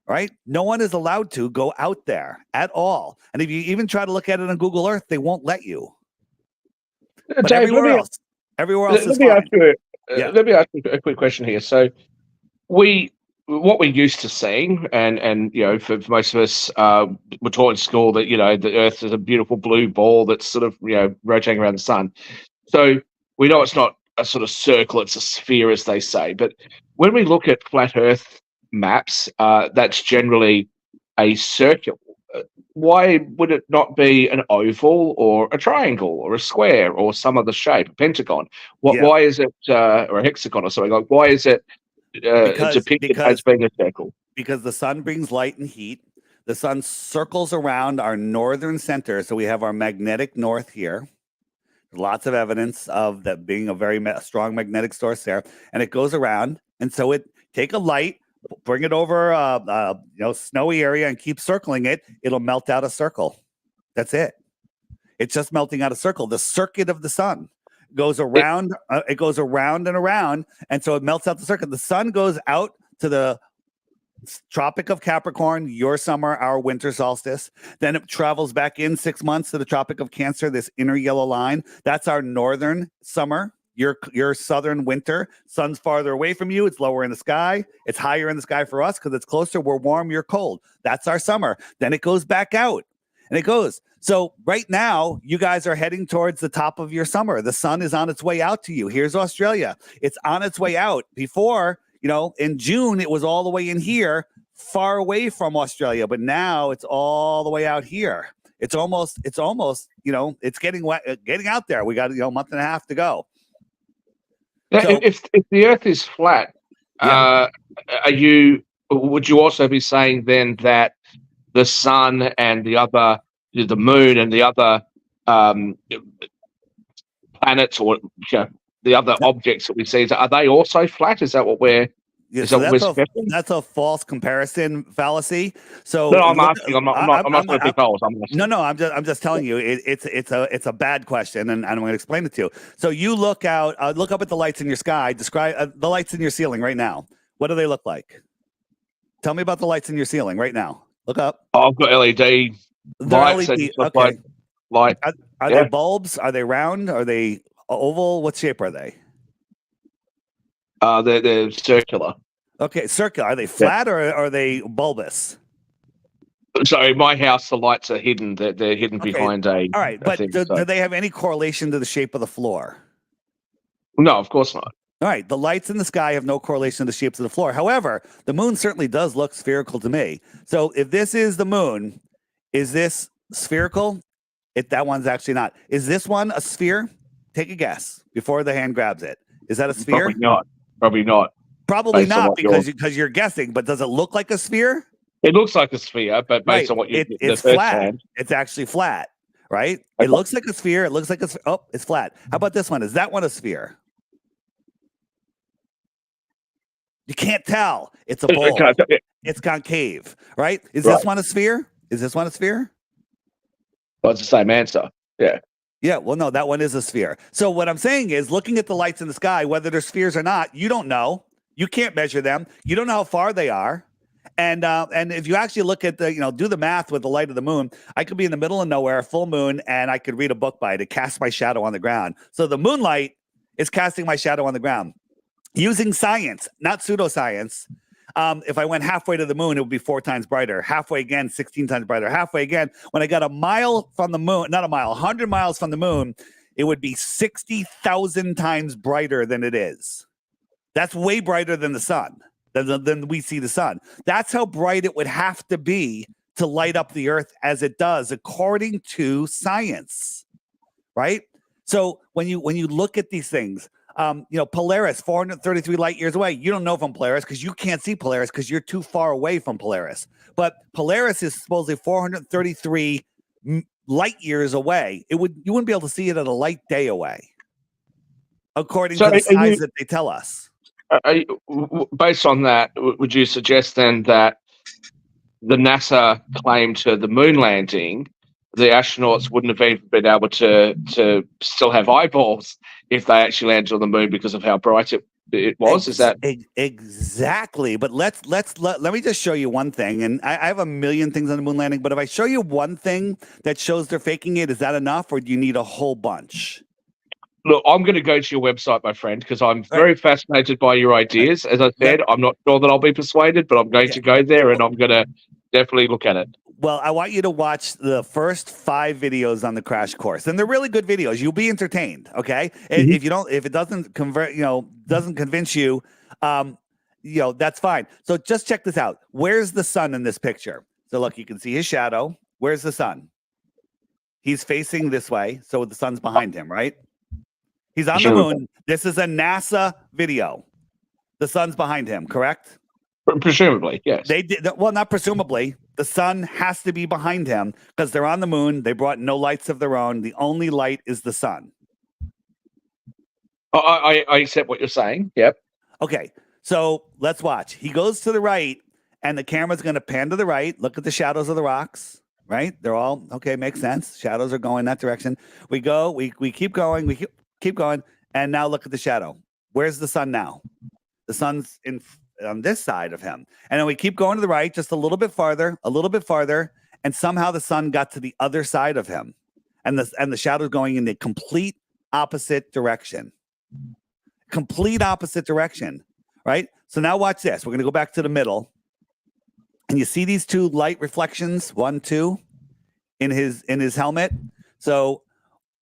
right? No one is allowed to go out there at all. And if you even try to look at it on Google Earth, they won't let you. But Dave, everywhere else is fine. Let me ask you a quick question here. So what we're used to seeing, and for most of us, we're taught in school that the Earth is a beautiful blue ball that's sort of rotating around the sun. So we know it's not a sort of circle; it's a sphere, as they say. But when we look at flat Earth maps, that's generally a circle. Why would it not be an oval or a triangle or a square or some other shape, a pentagon? Why is it or a hexagon or something like? Why is it depicted as being a circle? Because the sun brings light and heat. The sun circles around our northern center, so we have our magnetic north here. Lots of evidence of that being a very strong magnetic source there, and it goes around, and so it take a light, bring it over snowy area, and keep circling it. It'll melt out a circle. That's it. It's just melting out a circle. The circuit of the sun goes around. It goes around and around, and so it melts out the circuit. The sun goes out to the Tropic of Capricorn, your summer, our winter solstice. Then it travels back in 6 months to the Tropic of Cancer, this inner yellow line. That's our northern summer. Your southern winter. Sun's farther away from you. It's lower in the sky. It's higher in the sky for us because it's closer. We're warm. You're cold. That's our summer. Then it goes back out. And it goes. So right now, you guys are heading towards the top of your summer. The sun is on its way out to you. Here's Australia. It's on its way out. Before, in June, it was all the way in here, far away from Australia. But now it's all the way out here. It's almost, it's getting out there. We got a month and a half to go. Now, So- if the Earth is flat, would you also be saying then that the sun and the moon and the other planets or the other objects that we see, are they also flat? Is that what we're? Yeah, Is so that what we're that's a false comparison fallacy. So no, I'm asking. I'm not going to pick holes. I'm asking. No, I'm just telling you it's a bad question, and I'm going to explain it to you. So you look up at the lights in your sky. Describe the lights in your ceiling right now. What do they look like? Tell me about the lights in your ceiling right now. Look up. Oh, I've got LED They're Lights that LED. just look Okay. like light. Are Yeah. they bulbs? Are they round? Are they oval? What shape are they? They're circular. Okay, circular. Are they flat or are they bulbous? So in my house, the lights are hidden. They're hidden Okay. behind a All right, but thing. do So. they have any correlation to the shape of the floor? No, of course not. All right, the lights in the sky have no correlation to the shapes of the floor. However, the moon certainly does look spherical to me. So if this is the moon, is this spherical? That one's actually not. Is this one a sphere? Take a guess before the hand grabs it. Is that a sphere? Probably not. Probably not. Probably Based on not what because you're guessing. But does it look like a sphere? It looks like a sphere, but based on what you the it's first flat. hand. It's actually flat, right? Okay. It looks like a sphere. It looks like it's flat. How about this one? Is that one a sphere? You can't tell. It's a bowl. It's concave, right? Is this one a sphere? Is this one a sphere? Well, it's the same answer. Yeah. Yeah, well, no, that one is a sphere. So what I'm saying is, looking at the lights in the sky, whether they're spheres or not, you don't know. You can't measure them. You don't know how far they are. And if you actually look at do the math with the light of the moon, I could be in the middle of nowhere, full moon, and I could read a book by it to cast my shadow on the ground. So the moonlight is casting my shadow on the ground. Using science, not pseudoscience. If I went halfway to the moon, it would be 4 times brighter. Halfway again, 16 times brighter. Halfway again, when I got a mile from the moon, not a mile, 100 miles from the moon, it would be 60,000 times brighter than it is. That's way brighter than the sun, than we see the sun. That's how bright it would have to be to light up the earth as it does, according to science, right? So when you look at these things, Polaris, 433 light years away. You don't know from Polaris because you can't see Polaris because you're too far away from Polaris. But Polaris is supposedly 433 light years away. You wouldn't be able to see it at a light day away, according to the size that they tell us. Based on that, would you suggest then that the NASA claim to the moon landing, the astronauts wouldn't have even been able to still have eyeballs if they actually landed on the moon because of how bright it was? Is that exactly? But let me just show you one thing. And I have a million things on the moon landing, but if I show you one thing that shows they're faking it, is that enough, or do you need a whole bunch? Look, I'm going to go to your website, my friend, because I'm very fascinated by your ideas. As I said, I'm not sure that I'll be persuaded, but I'm going to go there and I'm going to definitely look at it. Well, I want you to watch the first 5 videos on the crash course, and they're really good videos. You'll be entertained. Okay, if it doesn't doesn't convince you, that's fine. So just check this out. Where's the sun in this picture? So look, you can see his shadow. Where's the sun? He's facing this way, so the sun's behind him, right? He's on the moon. This is a NASA video. The sun's behind him, correct? Presumably, yes. They did well, not presumably. The sun has to be behind him because they're on the moon. They brought no lights of their own. The only light is the sun. I accept what you're saying. Yep. Okay, so let's watch. He goes to the right, and the camera's going to pan to the right. Look at the shadows of the rocks. Right? They're all okay. Makes sense. Shadows are going that direction. We go. We keep going. We keep going. And now look at the shadow. Where's the sun now? The sun's on this side of him. And then we keep going to the right, just a little bit farther, and somehow the sun got to the other side of him. And the shadow's going in the complete opposite direction. Complete opposite direction, right? So now watch this. We're going to go back to the middle. And you see these 2 light reflections, 1, 2, in his helmet. So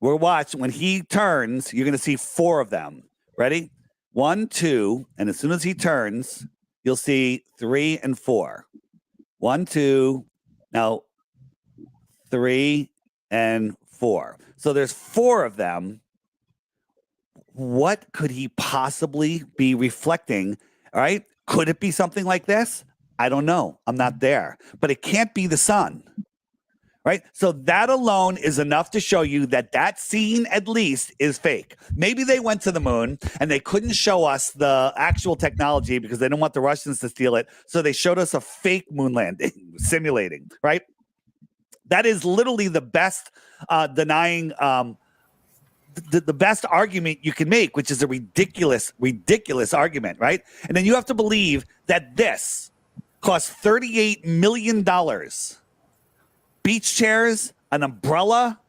we're watching. When he turns, you're going to see 4 of them. Ready? 1, 2, and as soon as he turns, you'll see 3 and 4. 1, 2, now 3 and 4. So there's 4 of them. What could he possibly be reflecting? All right. Could it be something like this? I don't know. I'm not there. But it can't be the sun. Right? So that alone is enough to show you that scene at least is fake. Maybe they went to the moon and they couldn't show us the actual technology because they didn't want the Russians to steal it. So they showed us a fake moon landing simulating, right? That is literally the best denying the best argument you can make, which is a ridiculous argument, right? And then you have to believe that this cost $38 million beach chairs, an umbrella,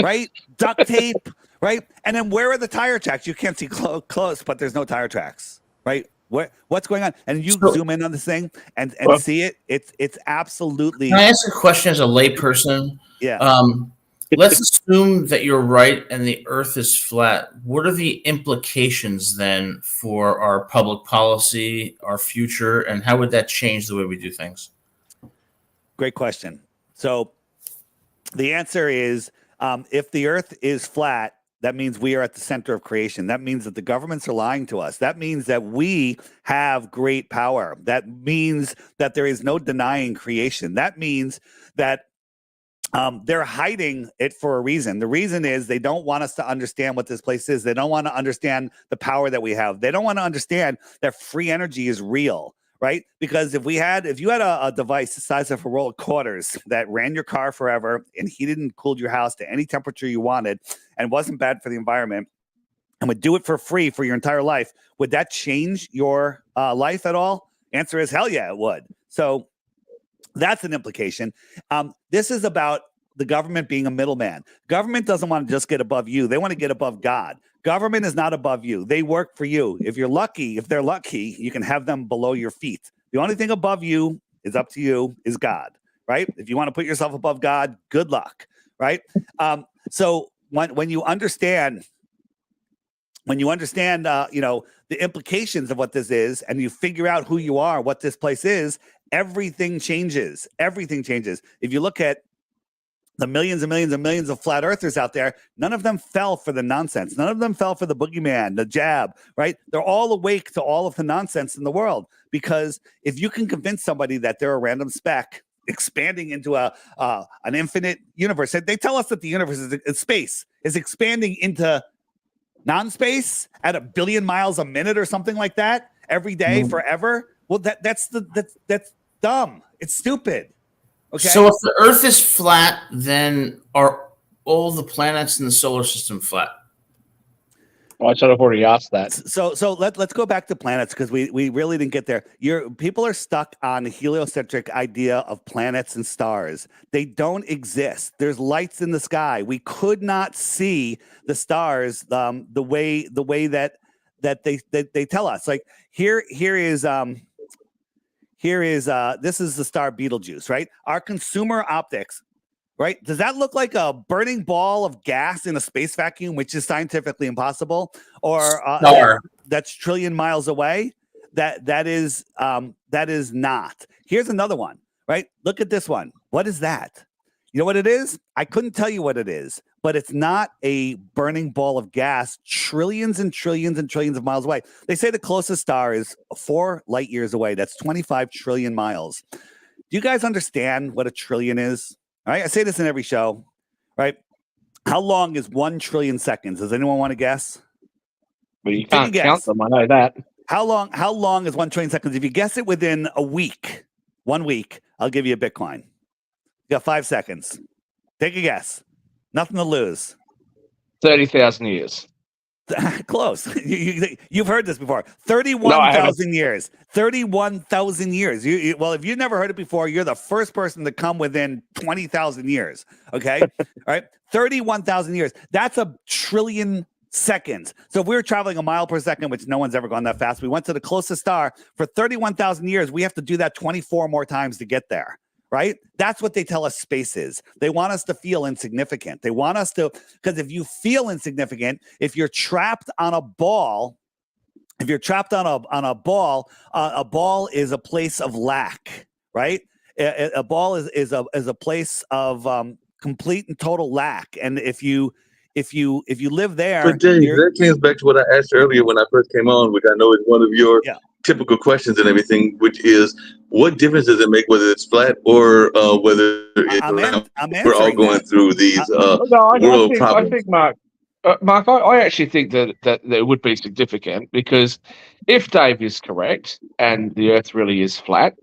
right? Duct tape, right? And then where are the tire tracks? You can't see close, but there's no tire tracks, right? What's going on? And you zoom in on this thing and see it. It's absolutely. Can I ask a question as a layperson? Yeah. Let's assume that you're right and the Earth is flat. What are the implications then for our public policy, our future, and how would that change the way we do things? Great question. So the answer is, if the Earth is flat, that means we are at the center of creation. That means that the governments are lying to us. That means that we have great power. That means that there is no denying creation. That means that they're hiding it for a reason. The reason is they don't want us to understand what this place is. They don't want to understand the power that we have. They don't want to understand that free energy is real, right? Because if you had a device the size of a roll of quarters that ran your car forever and heated and cooled your house to any temperature you wanted and wasn't bad for the environment and would do it for free for your entire life, would that change your life at all? Answer is hell yeah, it would. So that's an implication. This is about the government being a middleman. Government doesn't want to just get above you. They want to get above God. Government is not above you. They work for you. If they're lucky, you can have them below your feet. The only thing above you is up to you, is God, right? If you want to put yourself above God, good luck, right? So when you understand, the implications of what this is, and you figure out who you are, what this place is, everything changes. Everything changes. If you look at the millions and millions and millions of flat earthers out there, none of them fell for the nonsense. None of them fell for the boogeyman, the jab, right? They're all awake to all of the nonsense in the world. Because if you can convince somebody that they're a random speck expanding into an infinite universe, they tell us that the universe is space, is expanding into non-space at 1 billion miles a minute or something like that every day forever. Well, that's dumb. It's stupid. Okay. So if the Earth is flat, then are all the planets in the solar system flat? Well, I sort of already asked that. So let's go back to planets, because we really didn't get there. People are stuck on the heliocentric idea of planets and stars. They don't exist. There's lights in the sky. We could not see the stars the way that they tell us. Like here is this is the star Betelgeuse, right? Our consumer optics, right? Does that look like a burning ball of gas in a space vacuum, which is scientifically impossible, or that's trillion miles away? That is not. Here's another one, right? Look at this one. What is that? You know what it is? I couldn't tell you what it is, but it's not a burning ball of gas trillions and trillions and trillions of miles away. They say the closest star is 4 light years away. That's 25 trillion miles. Do you guys understand what a trillion is? All right, I say this in every show, right? How long is 1 trillion seconds? Does anyone want to guess? Well, you can't count them. I know that. How long is 1 trillion seconds? If you guess it within 1 week, I'll give you a Bitcoin. You got 5 seconds. Take a guess. Nothing to lose. 30,000 years. Close. You've heard this before. 31,000 years. 31,000 years. Well, if you've never heard it before, you're the first person to come within 20,000 years. Okay? All right? 31,000 years. That's 1 trillion seconds. So if we were traveling a mile per second, which no one's ever gone that fast, we went to the closest star for 31,000 years. We have to do that 24 more times to get there. Right? That's what they tell us space is. They want us to feel insignificant. They want us to, because if you feel insignificant, if you're trapped on a ball, a ball is a place of lack, right? A ball is a place of complete and total lack. And if you live there, but James, that comes back to what I asked earlier when I first came on, which I know is one of your typical questions and everything, which is, what difference does it make whether it's flat or whether it's round? We're all going through these world problems. I think, Mark, I actually think that it would be significant, because if Dave is correct and the Earth really is flat,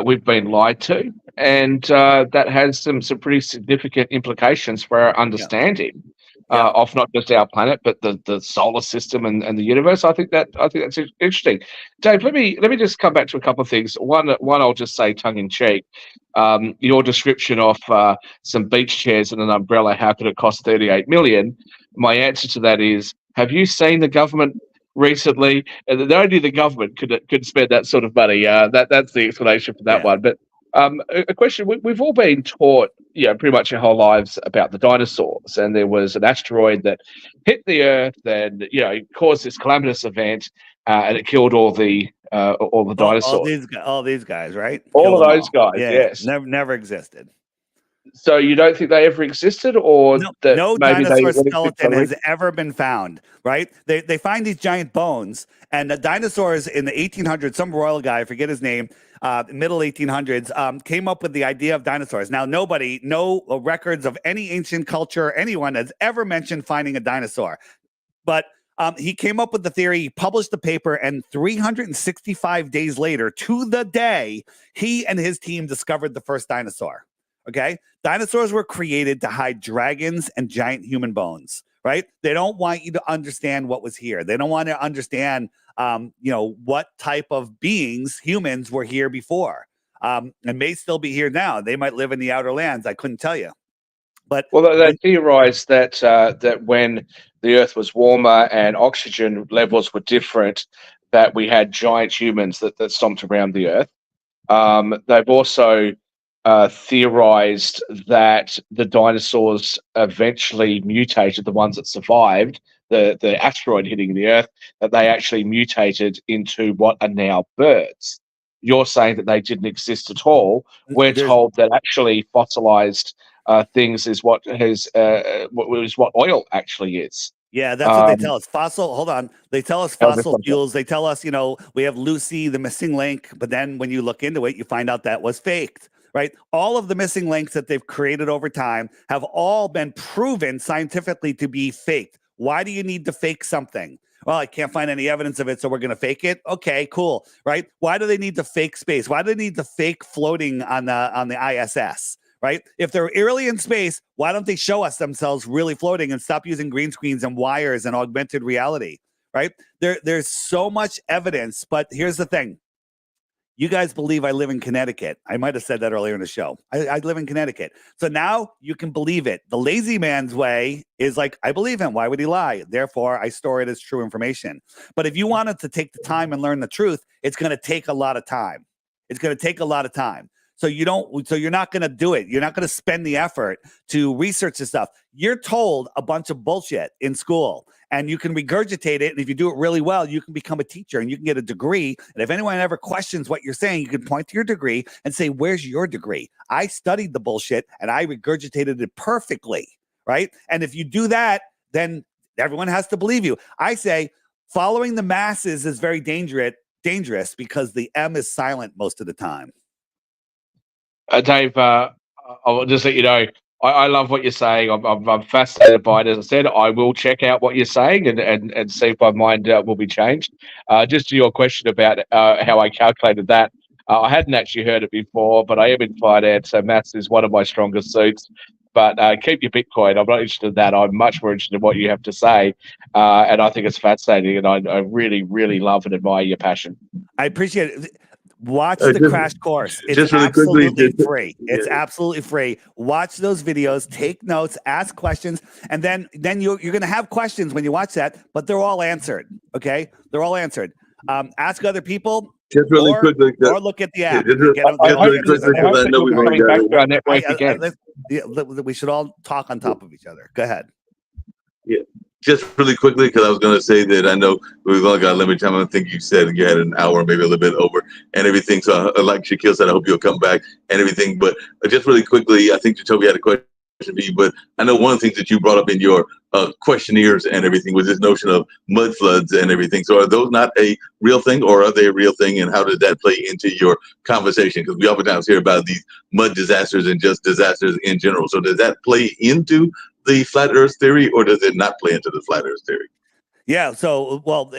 we've been lied to, and that has some pretty significant implications for our understanding. of not just our planet, but the solar system and the universe. I think that's interesting. Dave, let me just come back to a couple of things. One I'll just say tongue in cheek. Your description of some beach chairs and an umbrella. How could it cost 38 million? My answer to that is: have you seen the government recently? And only the government could spend that sort of money. That's the explanation for that one. But a question: we've all been taught, pretty much our whole lives about the dinosaurs, and there was an asteroid that hit the Earth and caused this calamitous event, and it killed all the dinosaurs. All these guys, right? All of those guys, yeah, yes. never existed. So you don't think they ever existed, or no dinosaur skeleton has ever been found, right? They find these giant bones, and the dinosaurs in the 1800s, some royal guy, I forget his name, middle 1800s, came up with the idea of dinosaurs. Now, no records of any ancient culture, anyone has ever mentioned finding a dinosaur. But he came up with the theory, he published the paper, and 365 days later, to the day, he and his team discovered the first dinosaur. Okay, dinosaurs were created to hide dragons and giant human bones, right? They don't want you to understand what was here. They don't want to understand, what type of beings, humans, were here before, and may still be here now. They might live in the outer lands. I couldn't tell you. But they theorized that when the Earth was warmer and oxygen levels were different, that we had giant humans that stomped around the Earth. They've also theorized that the dinosaurs eventually mutated, the ones that survived the asteroid hitting the Earth, that they actually mutated into what are now birds. You're saying that they didn't exist at all. We're told that actually fossilized things is what oil actually is. Yeah, that's what they tell us. Hold on. They tell us fossil fuels. They tell us, we have Lucy, the missing link. But then when you look into it, you find out that was faked, right? All of the missing links that they've created over time have all been proven scientifically to be faked. Why do you need to fake something? Well, I can't find any evidence of it, so we're going to fake it. Okay, cool, right? Why do they need to fake space? Why do they need to fake floating on the ISS? Right? If they're really in space, why don't they show us themselves really floating and stop using green screens and wires and augmented reality? Right? There's so much evidence, but here's the thing. You guys believe I live in Connecticut. I might have said that earlier in the show. I live in Connecticut. So now you can believe it. The lazy man's way is like, I believe him. Why would he lie? Therefore, I store it as true information. But if you wanted to take the time and learn the truth, it's going to take a lot of time. It's going to take a lot of time. So you're not going to do it. You're not going to spend the effort to research this stuff. You're told a bunch of bullshit in school and you can regurgitate it. And if you do it really well, you can become a teacher and you can get a degree. And if anyone ever questions what you're saying, you can point to your degree and say, where's your degree? I studied the bullshit and I regurgitated it perfectly. Right. And if you do that, then everyone has to believe you. I say following the masses is very dangerous because the M is silent most of the time. Dave, I'll just let you know, I love what you're saying. I'm fascinated by it. As I said, I will check out what you're saying and see if my mind will be changed. Just to your question about how I calculated that, I hadn't actually heard it before, but I am in finance, so maths is one of my strongest suits. But keep your Bitcoin. I'm not interested in that. I'm much more interested in what you have to say. And I think it's fascinating, and I really, really love and admire your passion. I appreciate it. Watch the crash course. It's really absolutely free. It's absolutely free. Watch those videos, take notes, ask questions, and then you're going to have questions when you watch that, but they're all answered. Okay, they're all answered. Ask other people. Just really quickly, or look at the app. We should all talk on top of each other. Go ahead. Yeah. Just really quickly, because I was going to say that I know we've only got a limited time. I think you said you had an hour, maybe a little bit over, and everything. So, like Shaquille said, I hope you'll come back and everything. But just really quickly, I think Jacoby had a question for you. But I know one of the things that you brought up in your questionnaires and everything was this notion of mud floods and everything. So, are those not a real thing, or are they a real thing? And how does that play into your conversation? Because we oftentimes hear about these mud disasters and just disasters in general. So, does that play into the flat Earth theory, or does it not play into the flat Earth theory? Yeah. So, well,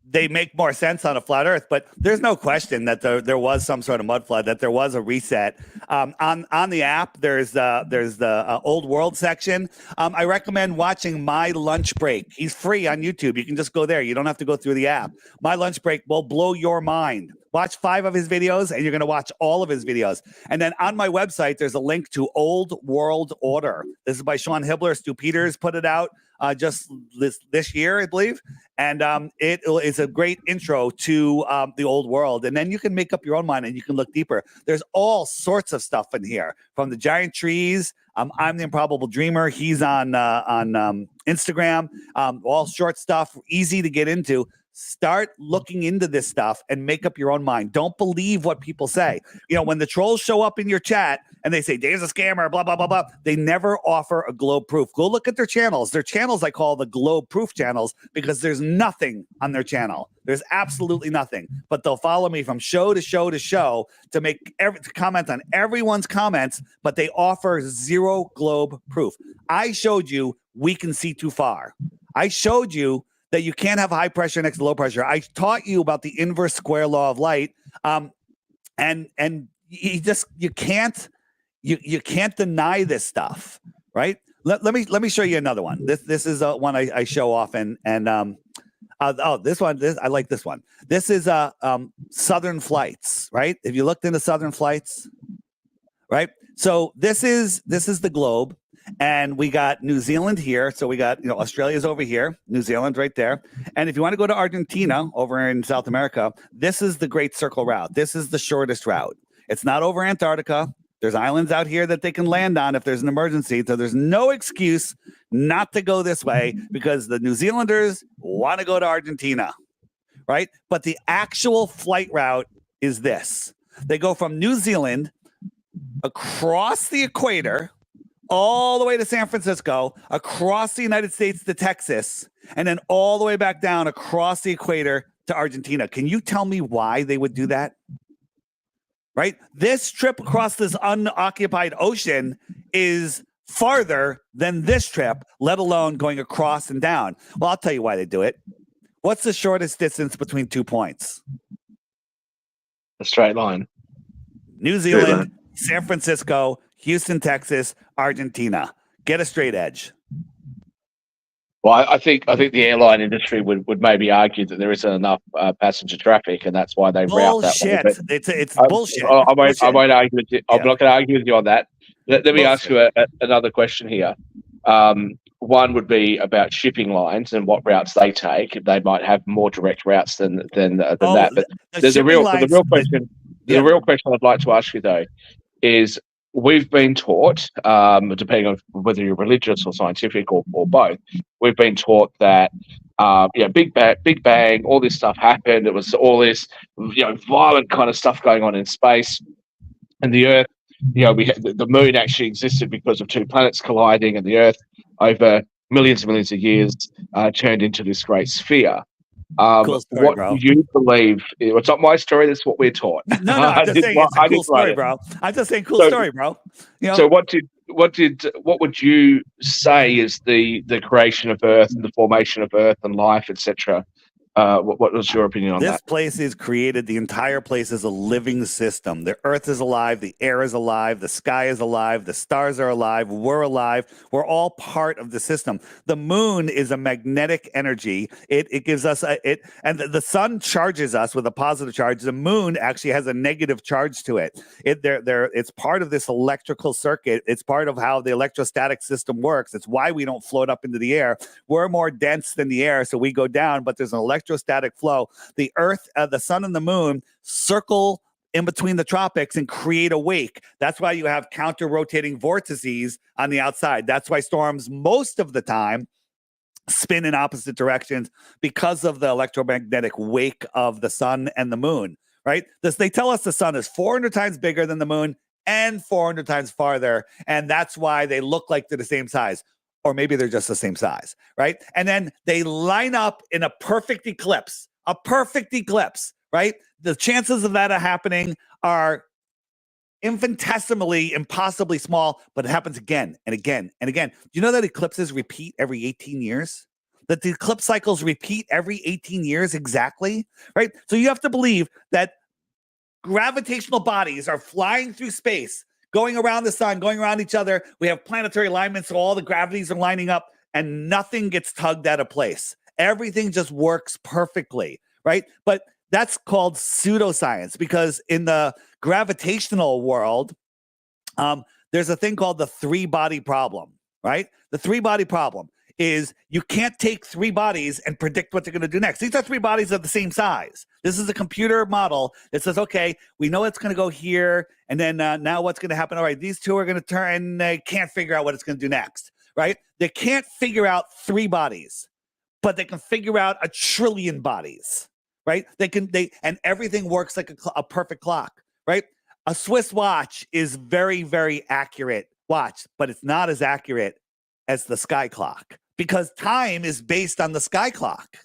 they make more sense on a flat Earth, but there's no question that there was some sort of mud flood, that there was a reset. On the app, there's the old world section. I recommend watching My Lunch Break. He's free on YouTube. You can just go there. You don't have to go through the app. My Lunch Break will blow your mind. Watch 5 of his videos, and you're going to watch all of his videos. And then on my website, there's a link to Old World Order. This is by Sean Hibbler. Stu Peters put it out just this year, I believe. And it is a great intro to the old world. And then you can make up your own mind and you can look deeper. There's all sorts of stuff in here, from the giant trees. I'm the Improbable Dreamer. He's on Instagram. All short stuff, easy to get into. Start looking into this stuff and make up your own mind. Don't believe what people say. You know, when the trolls show up in your chat and they say, Dave's a scammer, blah, blah, blah, blah, they never offer a globe proof. Go look at their channels. Their channels I call the globe proof channels, because there's nothing on their channel. There's absolutely nothing. But they'll follow me from show to show to show to to comment on everyone's comments, but they offer zero globe proof. I showed you we can see too far. I showed you that you can't have high pressure next to low pressure. I taught you about the inverse square law of light, and you can't deny this stuff, right? Let me show you another one. This is one I show often, and this one, I like this one. This is Southern Flights, right? If you looked into Southern Flights, right? So this is the globe. And we got New Zealand here. So we got, Australia's over here, New Zealand right there. And if you want to go to Argentina over in South America, this is the Great Circle route. This is the shortest route. It's not over Antarctica. There's islands out here that they can land on if there's an emergency. So there's no excuse not to go this way, because the New Zealanders want to go to Argentina, right? But the actual flight route is this. They go from New Zealand across the equator, all the way to San Francisco, across the United States to Texas, and then all the way back down across the equator to Argentina. Can you tell me why they would do that? Right? This trip across this unoccupied ocean is farther than this trip, let alone going across and down. Well, I'll tell you why they do it. What's the shortest distance between 2 points? A straight line. New Zealand, San Francisco, Houston, Texas, Argentina. Get a straight edge. Well, I think the airline industry would maybe argue that there isn't enough passenger traffic, and that's why they route that way. But it's bullshit. I won't argue with you. I'm not going to argue with you on that. Let me ask you another question here. One would be about shipping lines and what routes they take. They might have more direct routes than that. But the real question I'd like to ask you though is, we've been taught, depending on whether you're religious or scientific or both, we've been taught that Big Bang, all this stuff happened. It was all this violent kind of stuff going on in space, and the Earth. We had the Moon actually existed because of 2 planets colliding, and the Earth, over millions and millions of years, turned into this great sphere. Cool story, what bro. do you believe? It's not my story. That's what we're taught. No, I'm just saying it's a cool story, bro. I'm just saying cool story, bro. So what would you say is the creation of Earth and the formation of Earth and life, etc.? What was your opinion on that? This place is created. The entire place is a living system. The Earth is alive. The air is alive. The sky is alive. The stars are alive. We're alive. We're all part of the system. The moon is a magnetic energy. It gives us and the sun charges us with a positive charge. The moon actually has a negative charge to it. It's part of this electrical circuit. It's part of how the electrostatic system works. It's why we don't float up into the air. We're more dense than the air, so we go down, but there's an electrostatic flow. The Earth, the sun, and the moon circle in between the tropics and create a wake. That's why you have counter-rotating vortices on the outside. That's why storms most of the time spin in opposite directions, because of the electromagnetic wake of the sun and the moon, right? They tell us the sun is 400 times bigger than the moon and 400 times farther, and that's why they look like they're the same size. Or maybe they're just the same size, right? And then they line up in a perfect eclipse, right? The chances of that happening are infinitesimally, impossibly small, but it happens again and again and again. Do you know that eclipses repeat every 18 years? that the eclipse cycles repeat every 18 years exactly, right? So you have to believe that gravitational bodies are flying through space, going around the sun, going around each other. We have planetary alignment, so all the gravities are lining up and nothing gets tugged out of place. Everything just works perfectly, right? But that's called pseudoscience, because in the gravitational world, there's a thing called the three-body problem, right? The three-body problem is you can't take three bodies and predict what they're going to do next. These are three bodies of the same size. This is a computer model that says, okay, we know it's going to go here, and then now what's going to happen? All right, these two are going to turn, and they can't figure out what it's going to do next, right? They can't figure out three bodies, but they can figure out a trillion bodies, right? And everything works like a perfect clock, right? A Swiss watch is very, very accurate watch, but it's not as accurate as the sky clock, because time is based on the sky clock,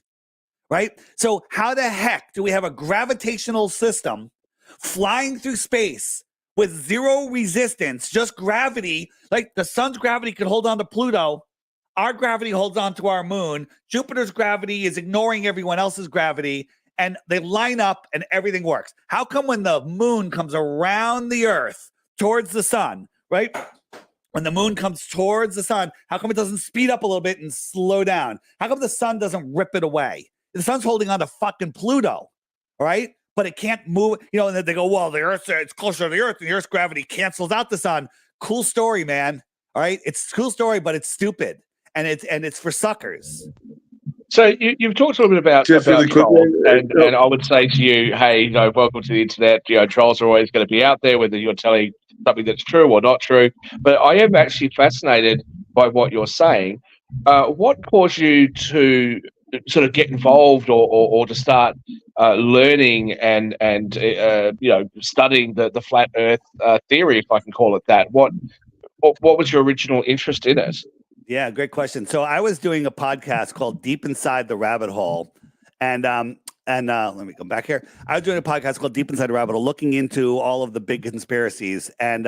right? So how the heck do we have a gravitational system flying through space with zero resistance, just gravity? Like the sun's gravity could hold on to Pluto. Our gravity holds on to our moon. Jupiter's gravity is ignoring everyone else's gravity, and they line up and everything works. How come when the moon comes around the earth towards the sun, right? When the moon comes towards the sun, how come it doesn't speed up a little bit and slow down? How come the sun doesn't rip it away? The sun's holding on to fucking Pluto, all right? But it can't move, and then they go, well, the earth, it's closer to the earth, and the earth's gravity cancels out the sun. Cool story, man. All right? It's a cool story, but it's stupid. And it's for suckers. So you've talked a little bit about Really trolls, and I would say to you, hey, welcome to the internet. Trolls are always going to be out there, whether you're telling something that's true or not true. But I am actually fascinated by what you're saying. What caused you to sort of get involved or to start learning and studying the flat Earth theory, if I can call it that? What was your original interest in it? Yeah, great question. So I was doing a podcast called Deep Inside the Rabbit Hole, and let me come back here. I was doing a podcast called Deep Inside the Rabbit Hole, looking into all of the big conspiracies, and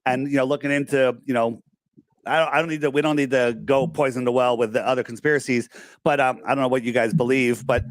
looking into we don't need to go poison the well with the other conspiracies, but I don't know what you guys believe, but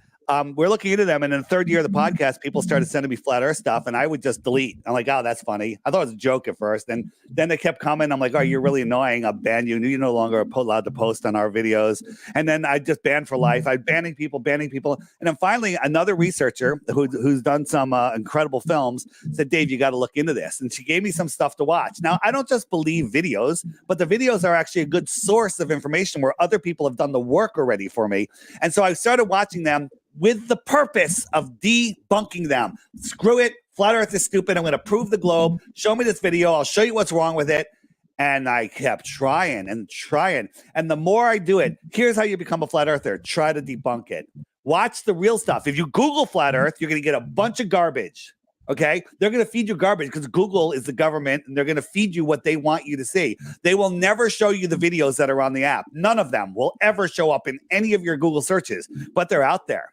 we're looking into them. And in the third year of the podcast, people started sending me flat earth stuff, and I would just delete. I'm like, oh, that's funny. I thought it was a joke at first. And then they kept coming. I'm like, oh, you're really annoying. I'll ban you. You're no longer allowed to post on our videos. And then I just banned for life. I banning people. And then finally, another researcher who's done some incredible films said, Dave, you got to look into this. And she gave me some stuff to watch. Now, I don't just believe videos, but the videos are actually a good source of information where other people have done the work already for me. And so I started watching them with the purpose of debunking them. Screw it. Flat Earth is stupid. I'm going to prove the globe. Show me this video. I'll show you what's wrong with it. And I kept trying and trying. And the more I do it, here's how you become a flat earther. Try to debunk it. Watch the real stuff. If you Google flat earth, you're going to get a bunch of garbage. Okay, they're going to feed you garbage because Google is the government, and they're going to feed you what they want you to see. They will never show you the videos that are on the app. None of them will ever show up in any of your Google searches, but they're out there.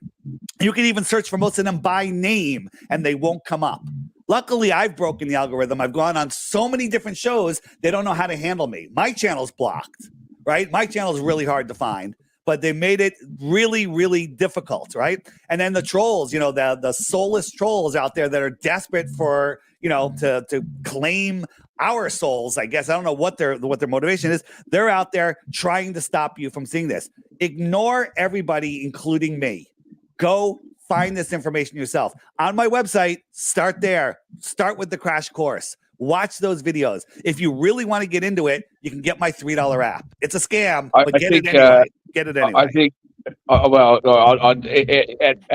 You can even search for most of them by name, and they won't come up. Luckily, I've broken the algorithm. I've gone on so many different shows, they don't know how to handle me. My channel's blocked, right? My channel is really hard to find. But they made it really, really difficult, right? And then the trolls, the soulless trolls out there that are desperate for, to claim our souls, I guess. I don't know what their motivation is. They're out there trying to stop you from seeing this. Ignore everybody, including me. Go find this information yourself. On my website, start there. Start with the crash course. Watch those videos. If you really want to get into it, you can get my $3 app. It's a scam, but get it anyway. Get it anyway. I think, at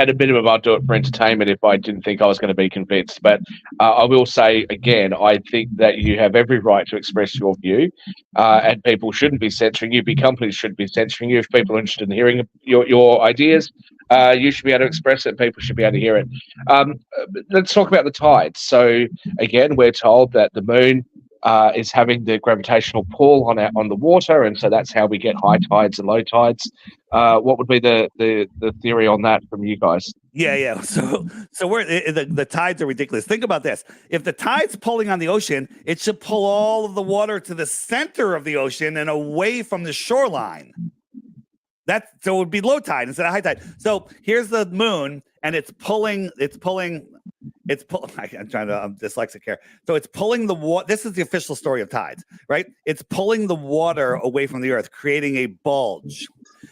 a minimum, I'd do it for entertainment if I didn't think I was going to be convinced. But I will say again, I think that you have every right to express your view, and people shouldn't be censoring you. Companies shouldn't be censoring you. If people are interested in hearing your ideas, you should be able to express it. People should be able to hear it. Let's talk about the tides. So again, we're told that the moon is having the gravitational pull on the water, and so that's how we get high tides and low tides. What would be the theory on that from you guys? Yeah. So we're the tides are ridiculous. Think about this: if the tide's pulling on the ocean, it should pull all of the water to the center of the ocean and away from the shoreline. So it would be low tide instead of high tide. So here's the moon, and I'm dyslexic here. So it's pulling the water. This is the official story of tides, right? It's pulling the water away from the earth, creating a bulge.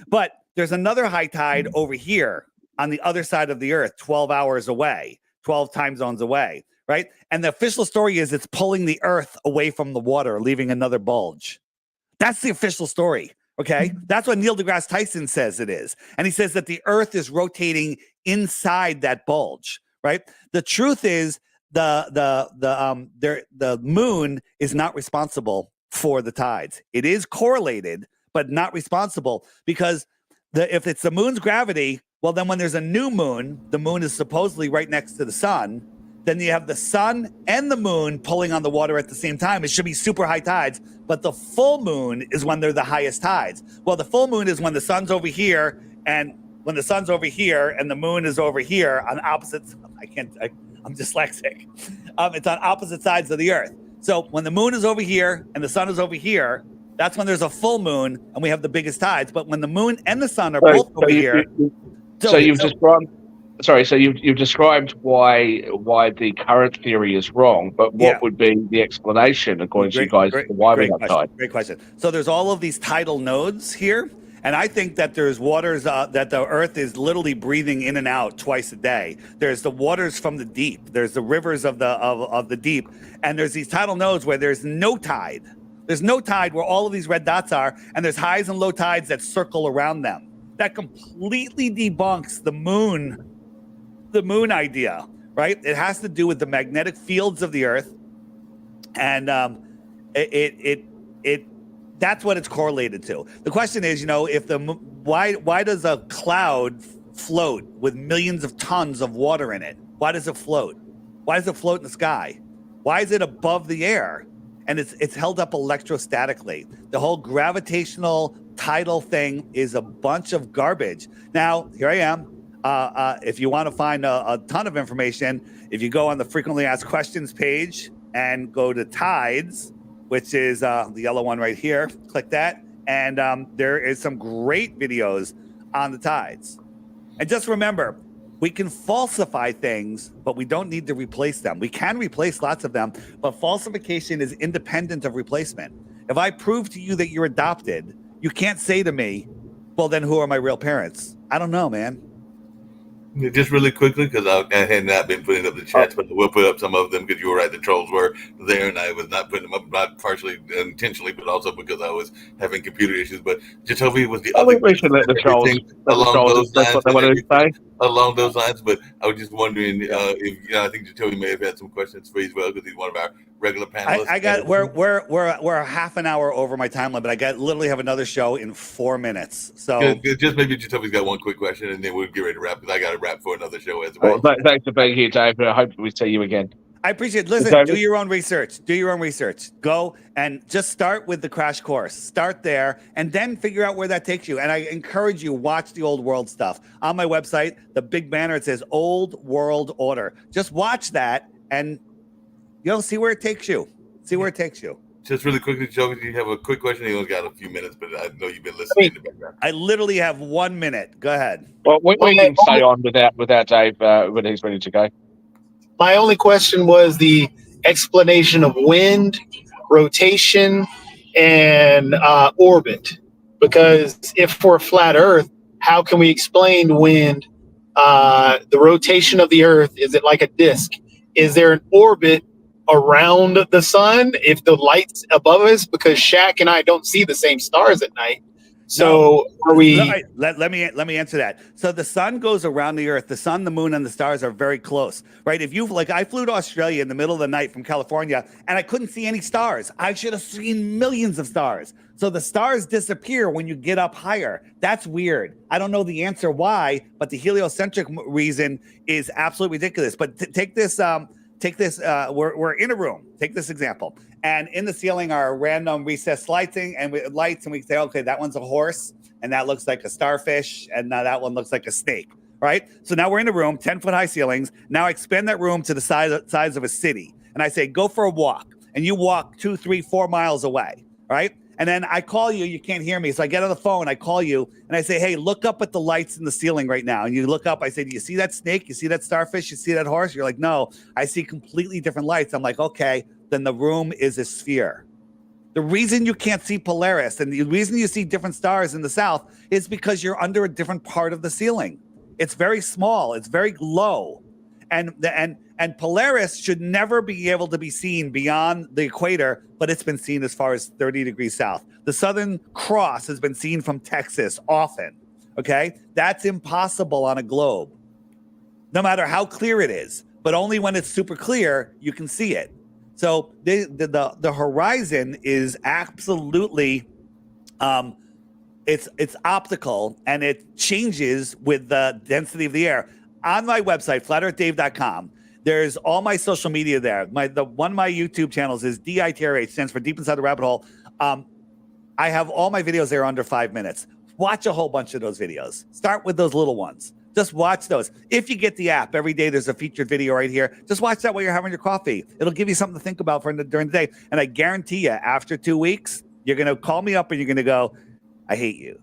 But there's another high tide over here on the other side of the earth, 12 hours away, 12 time zones away, right? And the official story is it's pulling the earth away from the water, leaving another bulge. That's the official story. Okay, that's what Neil deGrasse Tyson says it is, and he says that the Earth is rotating inside that bulge. Right. The truth is the moon is not responsible for the tides. It is correlated, but not responsible, because if it's the moon's gravity, well, then when there's a new moon, the moon is supposedly right next to the sun. Then you have the sun and the moon pulling on the water at the same time. It should be super high tides, but the full moon is when they're the highest tides. Well, the full moon is when the sun's over here, and when the sun's over here and the moon is over here on opposites. I'm dyslexic. It's on opposite sides of the earth. So when the moon is over here and the sun is over here, that's when there's a full moon and we have the biggest tides. But when the moon and the sun are both over here. So you've described why the current theory is wrong, but what would be the explanation, according to you guys, for why we have tide? Great question. So there's all of these tidal nodes here, and I think that there's waters that the Earth is literally breathing in and out twice a day. There's the waters from the deep. There's the rivers of the deep, and there's these tidal nodes where there's no tide. There's no tide where all of these red dots are, and there's highs and low tides that circle around them. That completely debunks the moon idea, right? It has to do with the magnetic fields of the Earth, and that's what it's correlated to. The question is, why does a cloud float with millions of tons of water in it? Why does it float? Why does it float in the sky? Why is it above the air? And it's held up electrostatically. The whole gravitational tidal thing is a bunch of garbage. Now, here I am. If you want to find a ton of information, if you go on the frequently asked questions page and go to tides, which is the yellow one right here, click that. And there is some great videos on the tides. And just remember, we can falsify things, but we don't need to replace them. We can replace lots of them, but falsification is independent of replacement. If I prove to you that you're adopted, you can't say to me, well, then who are my real parents? I don't know, man. Just really quickly, because I had not been putting up the chats, but we'll put up some of them because you were right. The trolls were there, and I was not putting them up, not partially intentionally, but also because I was having computer issues. But Jacoby was the other. We should let the trolls along those lines. But I was just wondering if I think Jacoby may have had some questions for you as well, because he's one of our regular panelists. We're a half an hour over my time limit. I literally have another show in 4 minutes. So just maybe Jacoby's got one quick question, and then we'll get ready to wrap, because I got to wrap for another show as well. Thanks for being here, Dave. I hope we see you again. I appreciate it. Listen, do your own research. Go and just start with the crash course. Start there and then figure out where that takes you. And I encourage you, watch the old world stuff. On my website, the big banner, it says Old World Order. Just watch that and see where it takes you. Just really quickly, Joe, do you have a quick question? You only got a few minutes, but I know you've been listening in the background. I literally have 1 minute. Go ahead. Well, we can stay on without Dave when he's ready to go. My only question was the explanation of wind, rotation, and orbit. Because if for a flat Earth, how can we explain wind? The rotation of the Earth, is it like a disk? Is there an orbit around the sun if the light's above us? Because Shaq and I don't see the same stars at night. So are we? Let me answer that. So the sun goes around the Earth. The sun, the moon, and the stars are very close, right? I flew to Australia in the middle of the night from California, and I couldn't see any stars. I should have seen millions of stars. So the stars disappear when you get up higher. That's weird. I don't know the answer why, but the heliocentric reason is absolutely ridiculous. But take this. We're in a room. Take this example, and in the ceiling are random recessed lighting and lights, and we say, okay, that one's a horse, and that looks like a starfish, and now that one looks like a snake, right? So now we're in a room, 10-foot high ceilings. Now I expand that room to the size of a city, and I say, go for a walk, and you walk 2, 3, 4 miles away, right? And then I call you, you can't hear me. So I get on the phone, I call you, and I say, hey, look up at the lights in the ceiling right now. And you look up, I say, do you see that snake? You see that starfish? You see that horse? You're like, no, I see completely different lights. I'm like, okay, then the room is a sphere. The reason you can't see Polaris and the reason you see different stars in the south is because you're under a different part of the ceiling. It's very small, it's very low. And Polaris should never be able to be seen beyond the equator, but it's been seen as far as 30 degrees south. The Southern Cross has been seen from Texas often, okay? That's impossible on a globe, no matter how clear it is, but only when it's super clear, you can see it. So the horizon is absolutely, it's optical, and it changes with the density of the air. On my website, flatearthdave.com, there's all my social media there. One of my YouTube channels is DITRH, stands for Deep Inside the Rabbit Hole. I have all my videos there under 5 minutes. Watch a whole bunch of those videos. Start with those little ones. Just watch those. If you get the app, every day there's a featured video right here. Just watch that while you're having your coffee. It'll give you something to think about during the day. And I guarantee you, after 2 weeks, you're going to call me up and you're going to go, I hate you.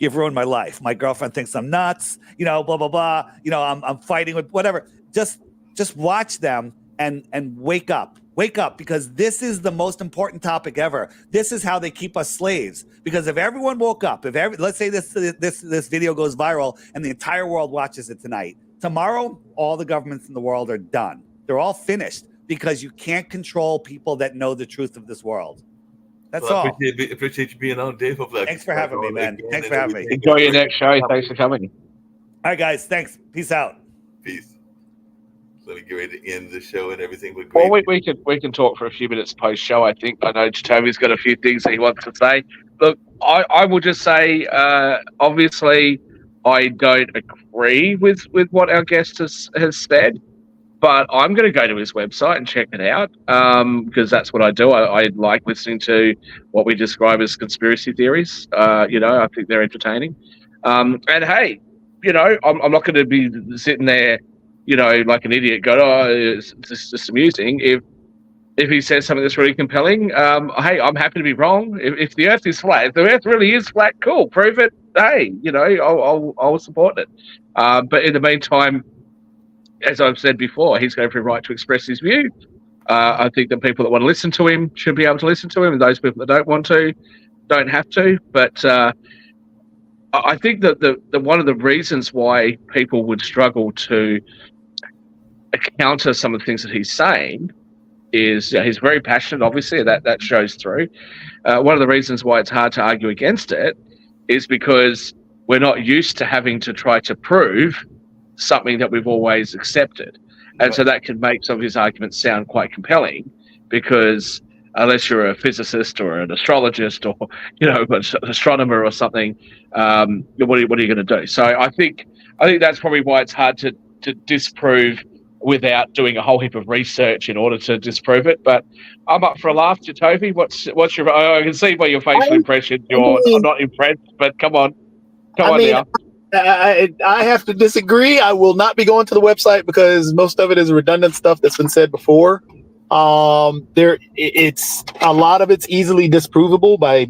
You've ruined my life. My girlfriend thinks I'm nuts, blah, blah, blah. I'm fighting with whatever. Just watch them and wake up. Wake up, because this is the most important topic ever. This is how they keep us slaves. Because if everyone woke up, let's say this video goes viral and the entire world watches it tonight. Tomorrow, all the governments in the world are done. They're all finished, because you can't control people that know the truth of this world. That's all. Appreciate you being on, Dave. Thanks for having me, man. Thanks for having me. Enjoy your next show. Thanks for coming. All right, guys. Thanks. Peace out. Peace. Let me get ready to end the show and everything. Well, we can talk for a few minutes post show. I think I know Toby's got a few things that he wants to say. Look, I will just say, obviously, I don't agree with what our guest has said, but I'm going to go to his website and check it out, because that's what I do. I like listening to what we describe as conspiracy theories. I think they're entertaining. And hey, I'm not going to be sitting there, like an idiot, go, oh, it's just amusing. If he says something that's really compelling, hey, I'm happy to be wrong. If the Earth is flat, if the Earth really is flat, cool, prove it. Hey, I'll support it. But in the meantime, as I've said before, he's got every right to express his view. I think the people that want to listen to him should be able to listen to him, and those people that don't want to don't have to. But I think that the one of the reasons why people would struggle to counter some of the things that he's saying is he's very passionate, obviously, that shows through. One of the reasons why it's hard to argue against it is because we're not used to having to try to prove something that we've always accepted. And so that can make some of his arguments sound quite compelling, because unless you're a physicist or an astrologist or, an astronomer or something, what are you going to do? So I think that's probably why it's hard to disprove without doing a whole heap of research in order to disprove it. But I'm up for a laugh, Toby. What's your? I can see by your facial impression you're not impressed. But come on now. I have to disagree. I will not be going to the website because most of it is redundant stuff that's been said before. It's a lot of it's easily disprovable by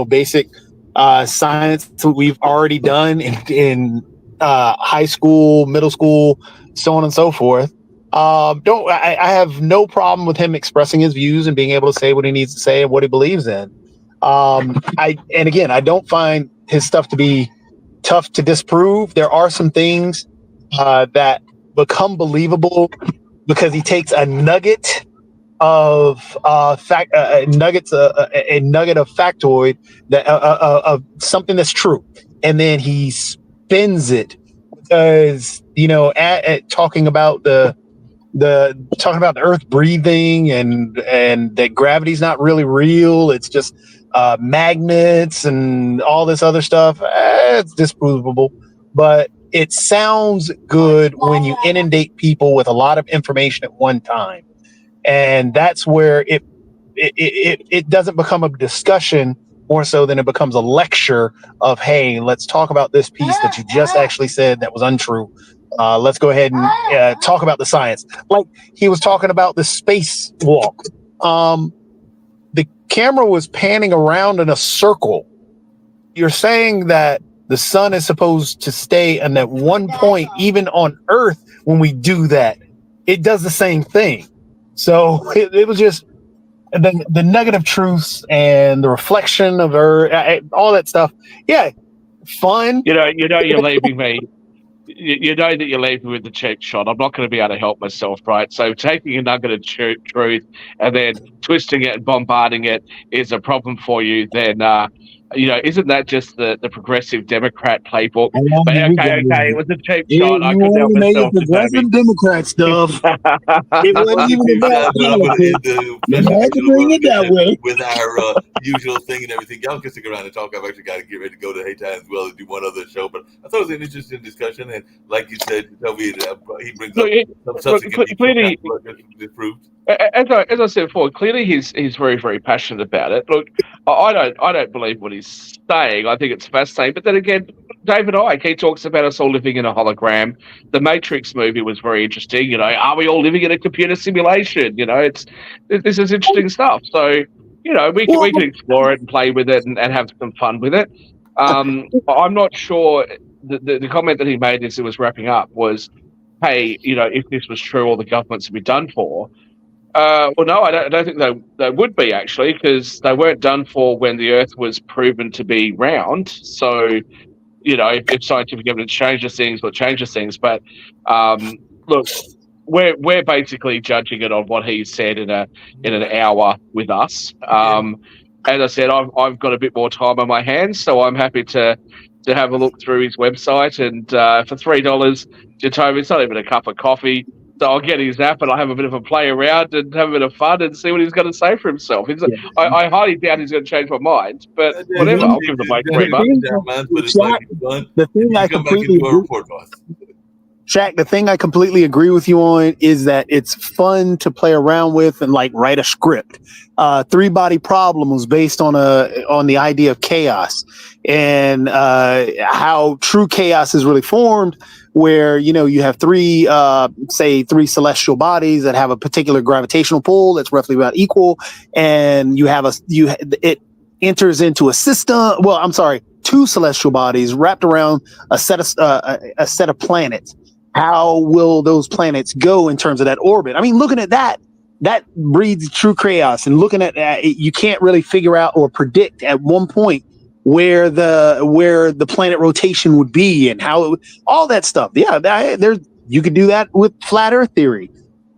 basic science that we've already done in high school, middle school, so on and so forth. I have no problem with him expressing his views and being able to say what he needs to say and what he believes in. I don't find his stuff to be tough to disprove. There are some things that become believable because he takes a nugget of a nugget of factoid that of something that's true, and then he spins it because talking about the Earth breathing and that gravity's not really real. It's just magnets and all this other stuff. It's disprovable, but it sounds good when you inundate people with a lot of information at one time, and that's where it doesn't become a discussion more so than it becomes a lecture of, hey, let's talk about this piece that you just actually said that was untrue. Let's go ahead and talk about the science. Like he was talking about the spacewalk. The camera was panning around in a circle. You're saying that the sun is supposed to stay, and at one point, even on Earth, when we do that, it does the same thing. So it was just the nugget of truth and the reflection of Earth, all that stuff. Yeah, fun. You're leaving me. You know that you're leaving with the cheap shot. I'm not going to be able to help myself, right? So taking a nugget of truth and then twisting it and bombarding it is a problem for you. Then, isn't that just the progressive Democrat playbook? But okay, it was a cheap shot. I couldn't help myself. Progressive Democrat stuff. It wasn't even about with our usual thing and everything. Y'all can stick around and talk. I've actually got to get ready to go to Haytime as well and do one other show. But I thought it was an interesting discussion. And like you said, Toby, he brings up some stuff that clearly disproved. As I said before, clearly he's very, very passionate about it. Look, I don't believe what he's saying. I think it's fascinating. But then again, David Icke, he talks about us all living in a hologram. The Matrix movie was very interesting. Are we all living in a computer simulation? This is interesting stuff. So, we can explore it and play with it and have some fun with it. I'm not sure. The comment that he made as it was wrapping up was, hey, if this was true, all the governments would be done for. Well, no, I don't think they would be, actually, because they weren't done for when the Earth was proven to be round. So, if scientific evidence changes things, well, it changes things. But look, we're basically judging it on what he said in an hour with us. As I said, I've got a bit more time on my hands, so I'm happy to have a look through his website. And for $3, Jatobi, it's not even a cup of coffee. So I'll get his app and I'll have a bit of a play around and have a bit of fun and see what he's going to say for himself. I highly doubt he's going to change my mind, but whatever. I'll give him the Shaq, the thing I completely agree with you on is that it's fun to play around with and like write a script. Three Body Problem was based on the idea of chaos and how true chaos is really formed, where you have three celestial bodies that have a particular gravitational pull that's roughly about equal, and it enters into a system. Well, I'm sorry, two celestial bodies wrapped around a set of planets. How will those planets go in terms of that orbit? I mean, looking at that breeds true chaos. And looking at that, you can't really figure out or predict at one point where the planet rotation would be and how all that stuff. Yeah, you could do that with flat Earth theory,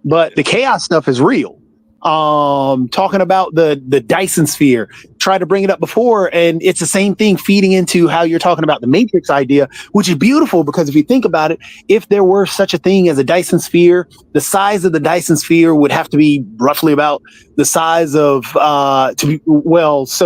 but the chaos stuff is real. Talking about the Dyson sphere, tried to bring it up before, and it's the same thing feeding into how you're talking about the Matrix idea, which is beautiful because if you think about it, if there were such a thing as a Dyson sphere, the size of the Dyson sphere would have to be roughly about the size of so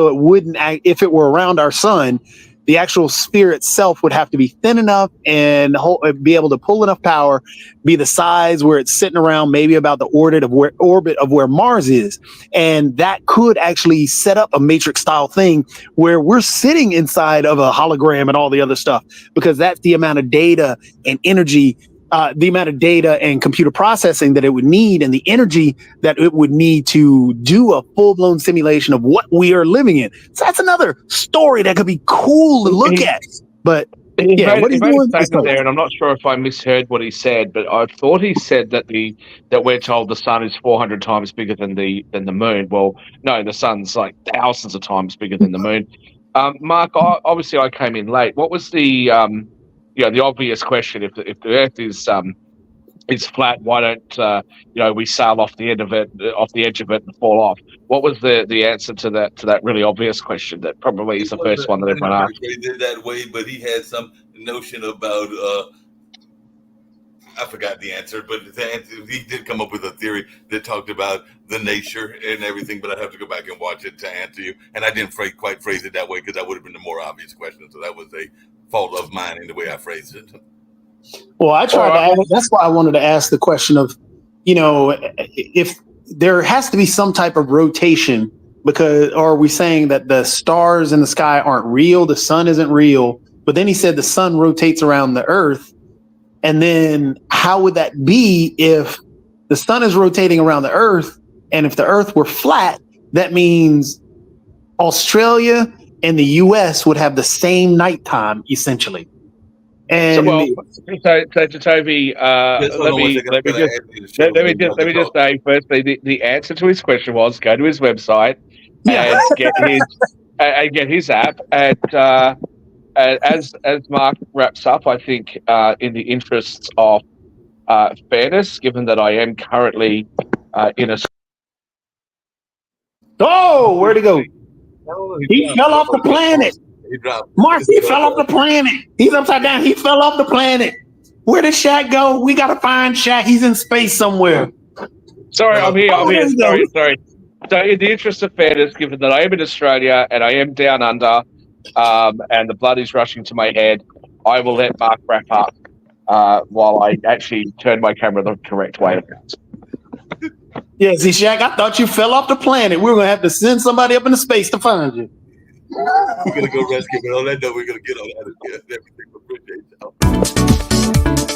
it wouldn't if it were around our sun, the actual sphere itself would have to be thin enough and be able to pull enough power, be the size where it's sitting around maybe about the orbit of where Mars is. And that could actually set up a Matrix style thing where we're sitting inside of a hologram and all the other stuff, because that's the amount of data and energy, the amount of data and computer processing that it would need, and the energy that it would need to do a full-blown simulation of what we are living in. So that's another story that could be cool to look at. But what he's doing there, and I'm not sure if I misheard what he said, but I thought he said that we're told the sun is 400 times bigger than the moon. Well, no, the sun's like thousands of times bigger than the moon. Mark, obviously I came in late. What was the obvious question? If the Earth is flat, why don't we sail off the edge of it and fall off? What was the answer to that really obvious question that probably is the first one that everyone asked? He did that way, but he had some notion about I forgot the answer, but he did come up with a theory that talked about the nature and everything, but I have to go back and watch it to answer you. And I didn't quite phrase it that way because that would have been the more obvious question. So that was a fault of mine in the way I phrased it. Well, I tried to ask, that's why I wanted to ask the question of, if there has to be some type of rotation, because, or are we saying that the stars in the sky aren't real, the sun isn't real, but then he said the sun rotates around the Earth. And then how would that be if the sun is rotating around the Earth? And if the Earth were flat, that means Australia and the U.S. would have the same nighttime, essentially. And to Toby, let me just say firstly, the answer to his question was go to his website and get his app. And as Mark wraps up, I think in the interests of fairness, given that I am currently in a where'd he go? He fell off the planet. Mark, he fell off the planet. He's upside down. He fell off the planet. Where did Shaq go? We gotta find Shaq. He's in space somewhere. Sorry, I'm here. Sorry. So, in the interest of fairness, given that I am in Australia and I am down under, and the blood is rushing to my head, I will let Mark wrap up while I actually turn my camera the correct way. Yeah, see, Shaq, I thought you fell off the planet. We're gonna have to send somebody up into space to find you. We're gonna go rescue, but on that note, we're gonna get on out of here. Appreciate y'all.